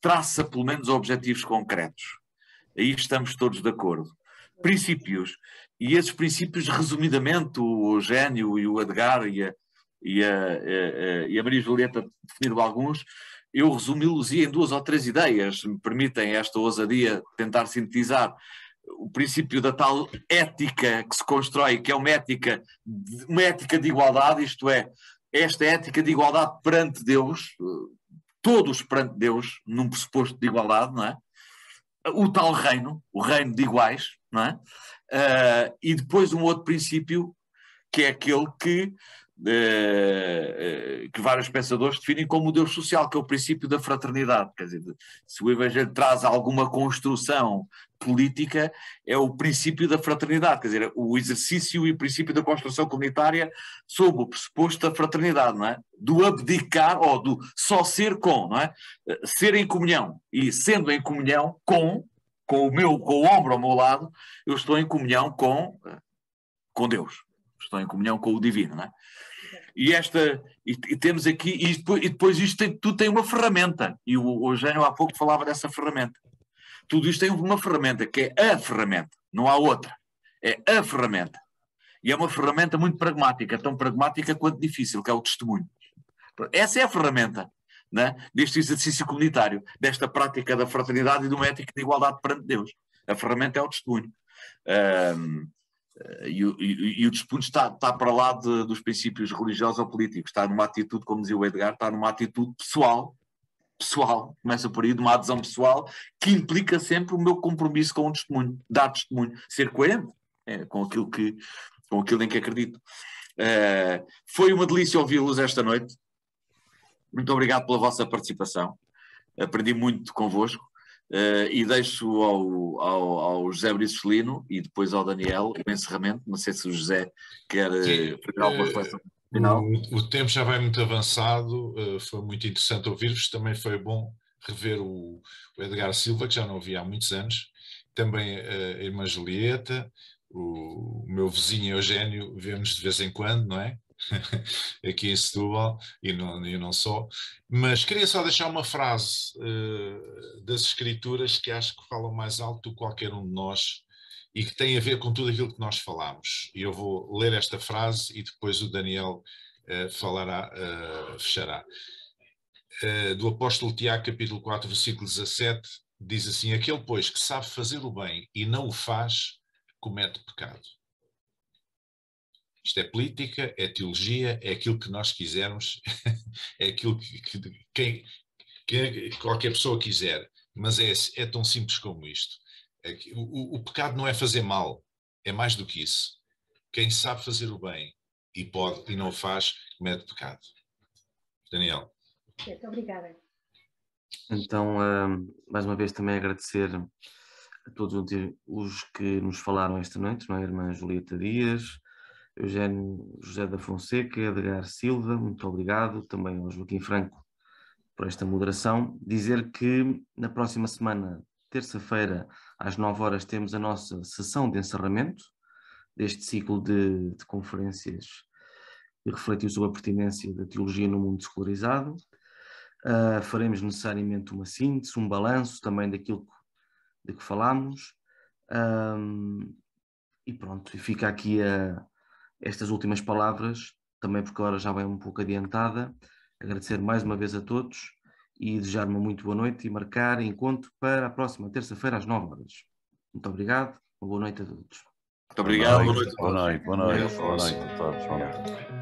traça pelo menos objetivos concretos. Aí estamos todos de acordo. Princípios. E esses princípios, resumidamente, o Eugénio e o Edgar e a Maria Julieta definiram alguns, eu resumi-los em 2 ou 3 ideias, se me permitem esta ousadia tentar sintetizar. O princípio da tal ética que se constrói, que é uma ética de igualdade, isto é, esta ética de igualdade perante Deus, todos perante Deus, num pressuposto de igualdade, não é? o tal reino, o reino de iguais, não é? E depois um outro princípio, que é aquele que vários pensadores definem como o Deus social, que é o princípio da fraternidade. Quer dizer, se o Evangelho traz alguma construção política, é o princípio da fraternidade, quer dizer, o exercício e o princípio da construção comunitária sob o pressuposto da fraternidade, não é? Do abdicar, ou do só ser com, não é? Ser em comunhão, e sendo em comunhão com o ombro ao meu lado, eu estou em comunhão com Deus, estou em comunhão com o divino, não é? E temos aqui, e depois isto tudo tem uma ferramenta, e o Eugênio há pouco falava dessa ferramenta. Tudo isto tem uma ferramenta, que é a ferramenta, não há outra. É a ferramenta. E é uma ferramenta muito pragmática, tão pragmática quanto difícil, que é o testemunho. Essa é a ferramenta, né, deste exercício comunitário, desta prática da fraternidade e de uma ética de igualdade perante Deus. A ferramenta é o testemunho. E o testemunho está para lá dos princípios religiosos ou políticos. Está numa atitude, como dizia o Edgar, está numa atitude pessoal, começa por aí, de uma adesão pessoal, que implica sempre o meu compromisso com o testemunho, dar testemunho, ser coerente com aquilo em que acredito. Foi uma delícia ouvi-los esta noite. Muito obrigado pela vossa participação. Aprendi muito convosco. E deixo ao José Bricelino e depois ao Daniel o encerramento. Não sei se o José quer fazer alguma reflexão final. O tempo já vai muito avançado, foi muito interessante ouvir-vos, também foi bom rever o Edgar Silva, que já não ouvi há muitos anos, também a irmã Julieta, o meu vizinho Eugênio, vemos de vez em quando, não é? Aqui em Setúbal, e não só, mas queria só deixar uma frase das Escrituras que acho que falam mais alto do que qualquer um de nós e que tem a ver com tudo aquilo que nós falamos. E eu vou ler esta frase e depois o Daniel fechará. Do apóstolo Tiago, capítulo 4, versículo 17, diz assim: aquele, pois, que sabe fazer o bem e não o faz, comete pecado. Isto é política, é teologia, é aquilo que nós quisermos, é aquilo que qualquer pessoa quiser, mas é tão simples como isto. O pecado não é fazer mal, é mais do que isso. Quem sabe fazer o bem e pode e não o faz, comete pecado. Daniel. Muito obrigada. Então, mais uma vez também agradecer a todos os que nos falaram esta noite, não é? A irmã Julieta Dias, Eugênio José da Fonseca, Edgar Silva, muito obrigado, também ao Joaquim Franco por esta moderação. Dizer que na próxima semana, terça-feira, às 9 horas, temos a nossa sessão de encerramento deste ciclo de conferências que refletiu sobre a pertinência da teologia no mundo secularizado. Faremos necessariamente uma síntese, um balanço também daquilo de que falámos. E pronto, e fica aqui estas últimas palavras, também porque a hora já vai um pouco adiantada. Agradecer mais uma vez a todos e desejar uma muito boa noite e marcar encontro para a próxima terça-feira às 9 horas. Muito obrigado, uma boa noite a todos. Muito obrigado, Boa noite a todos. Boa noite.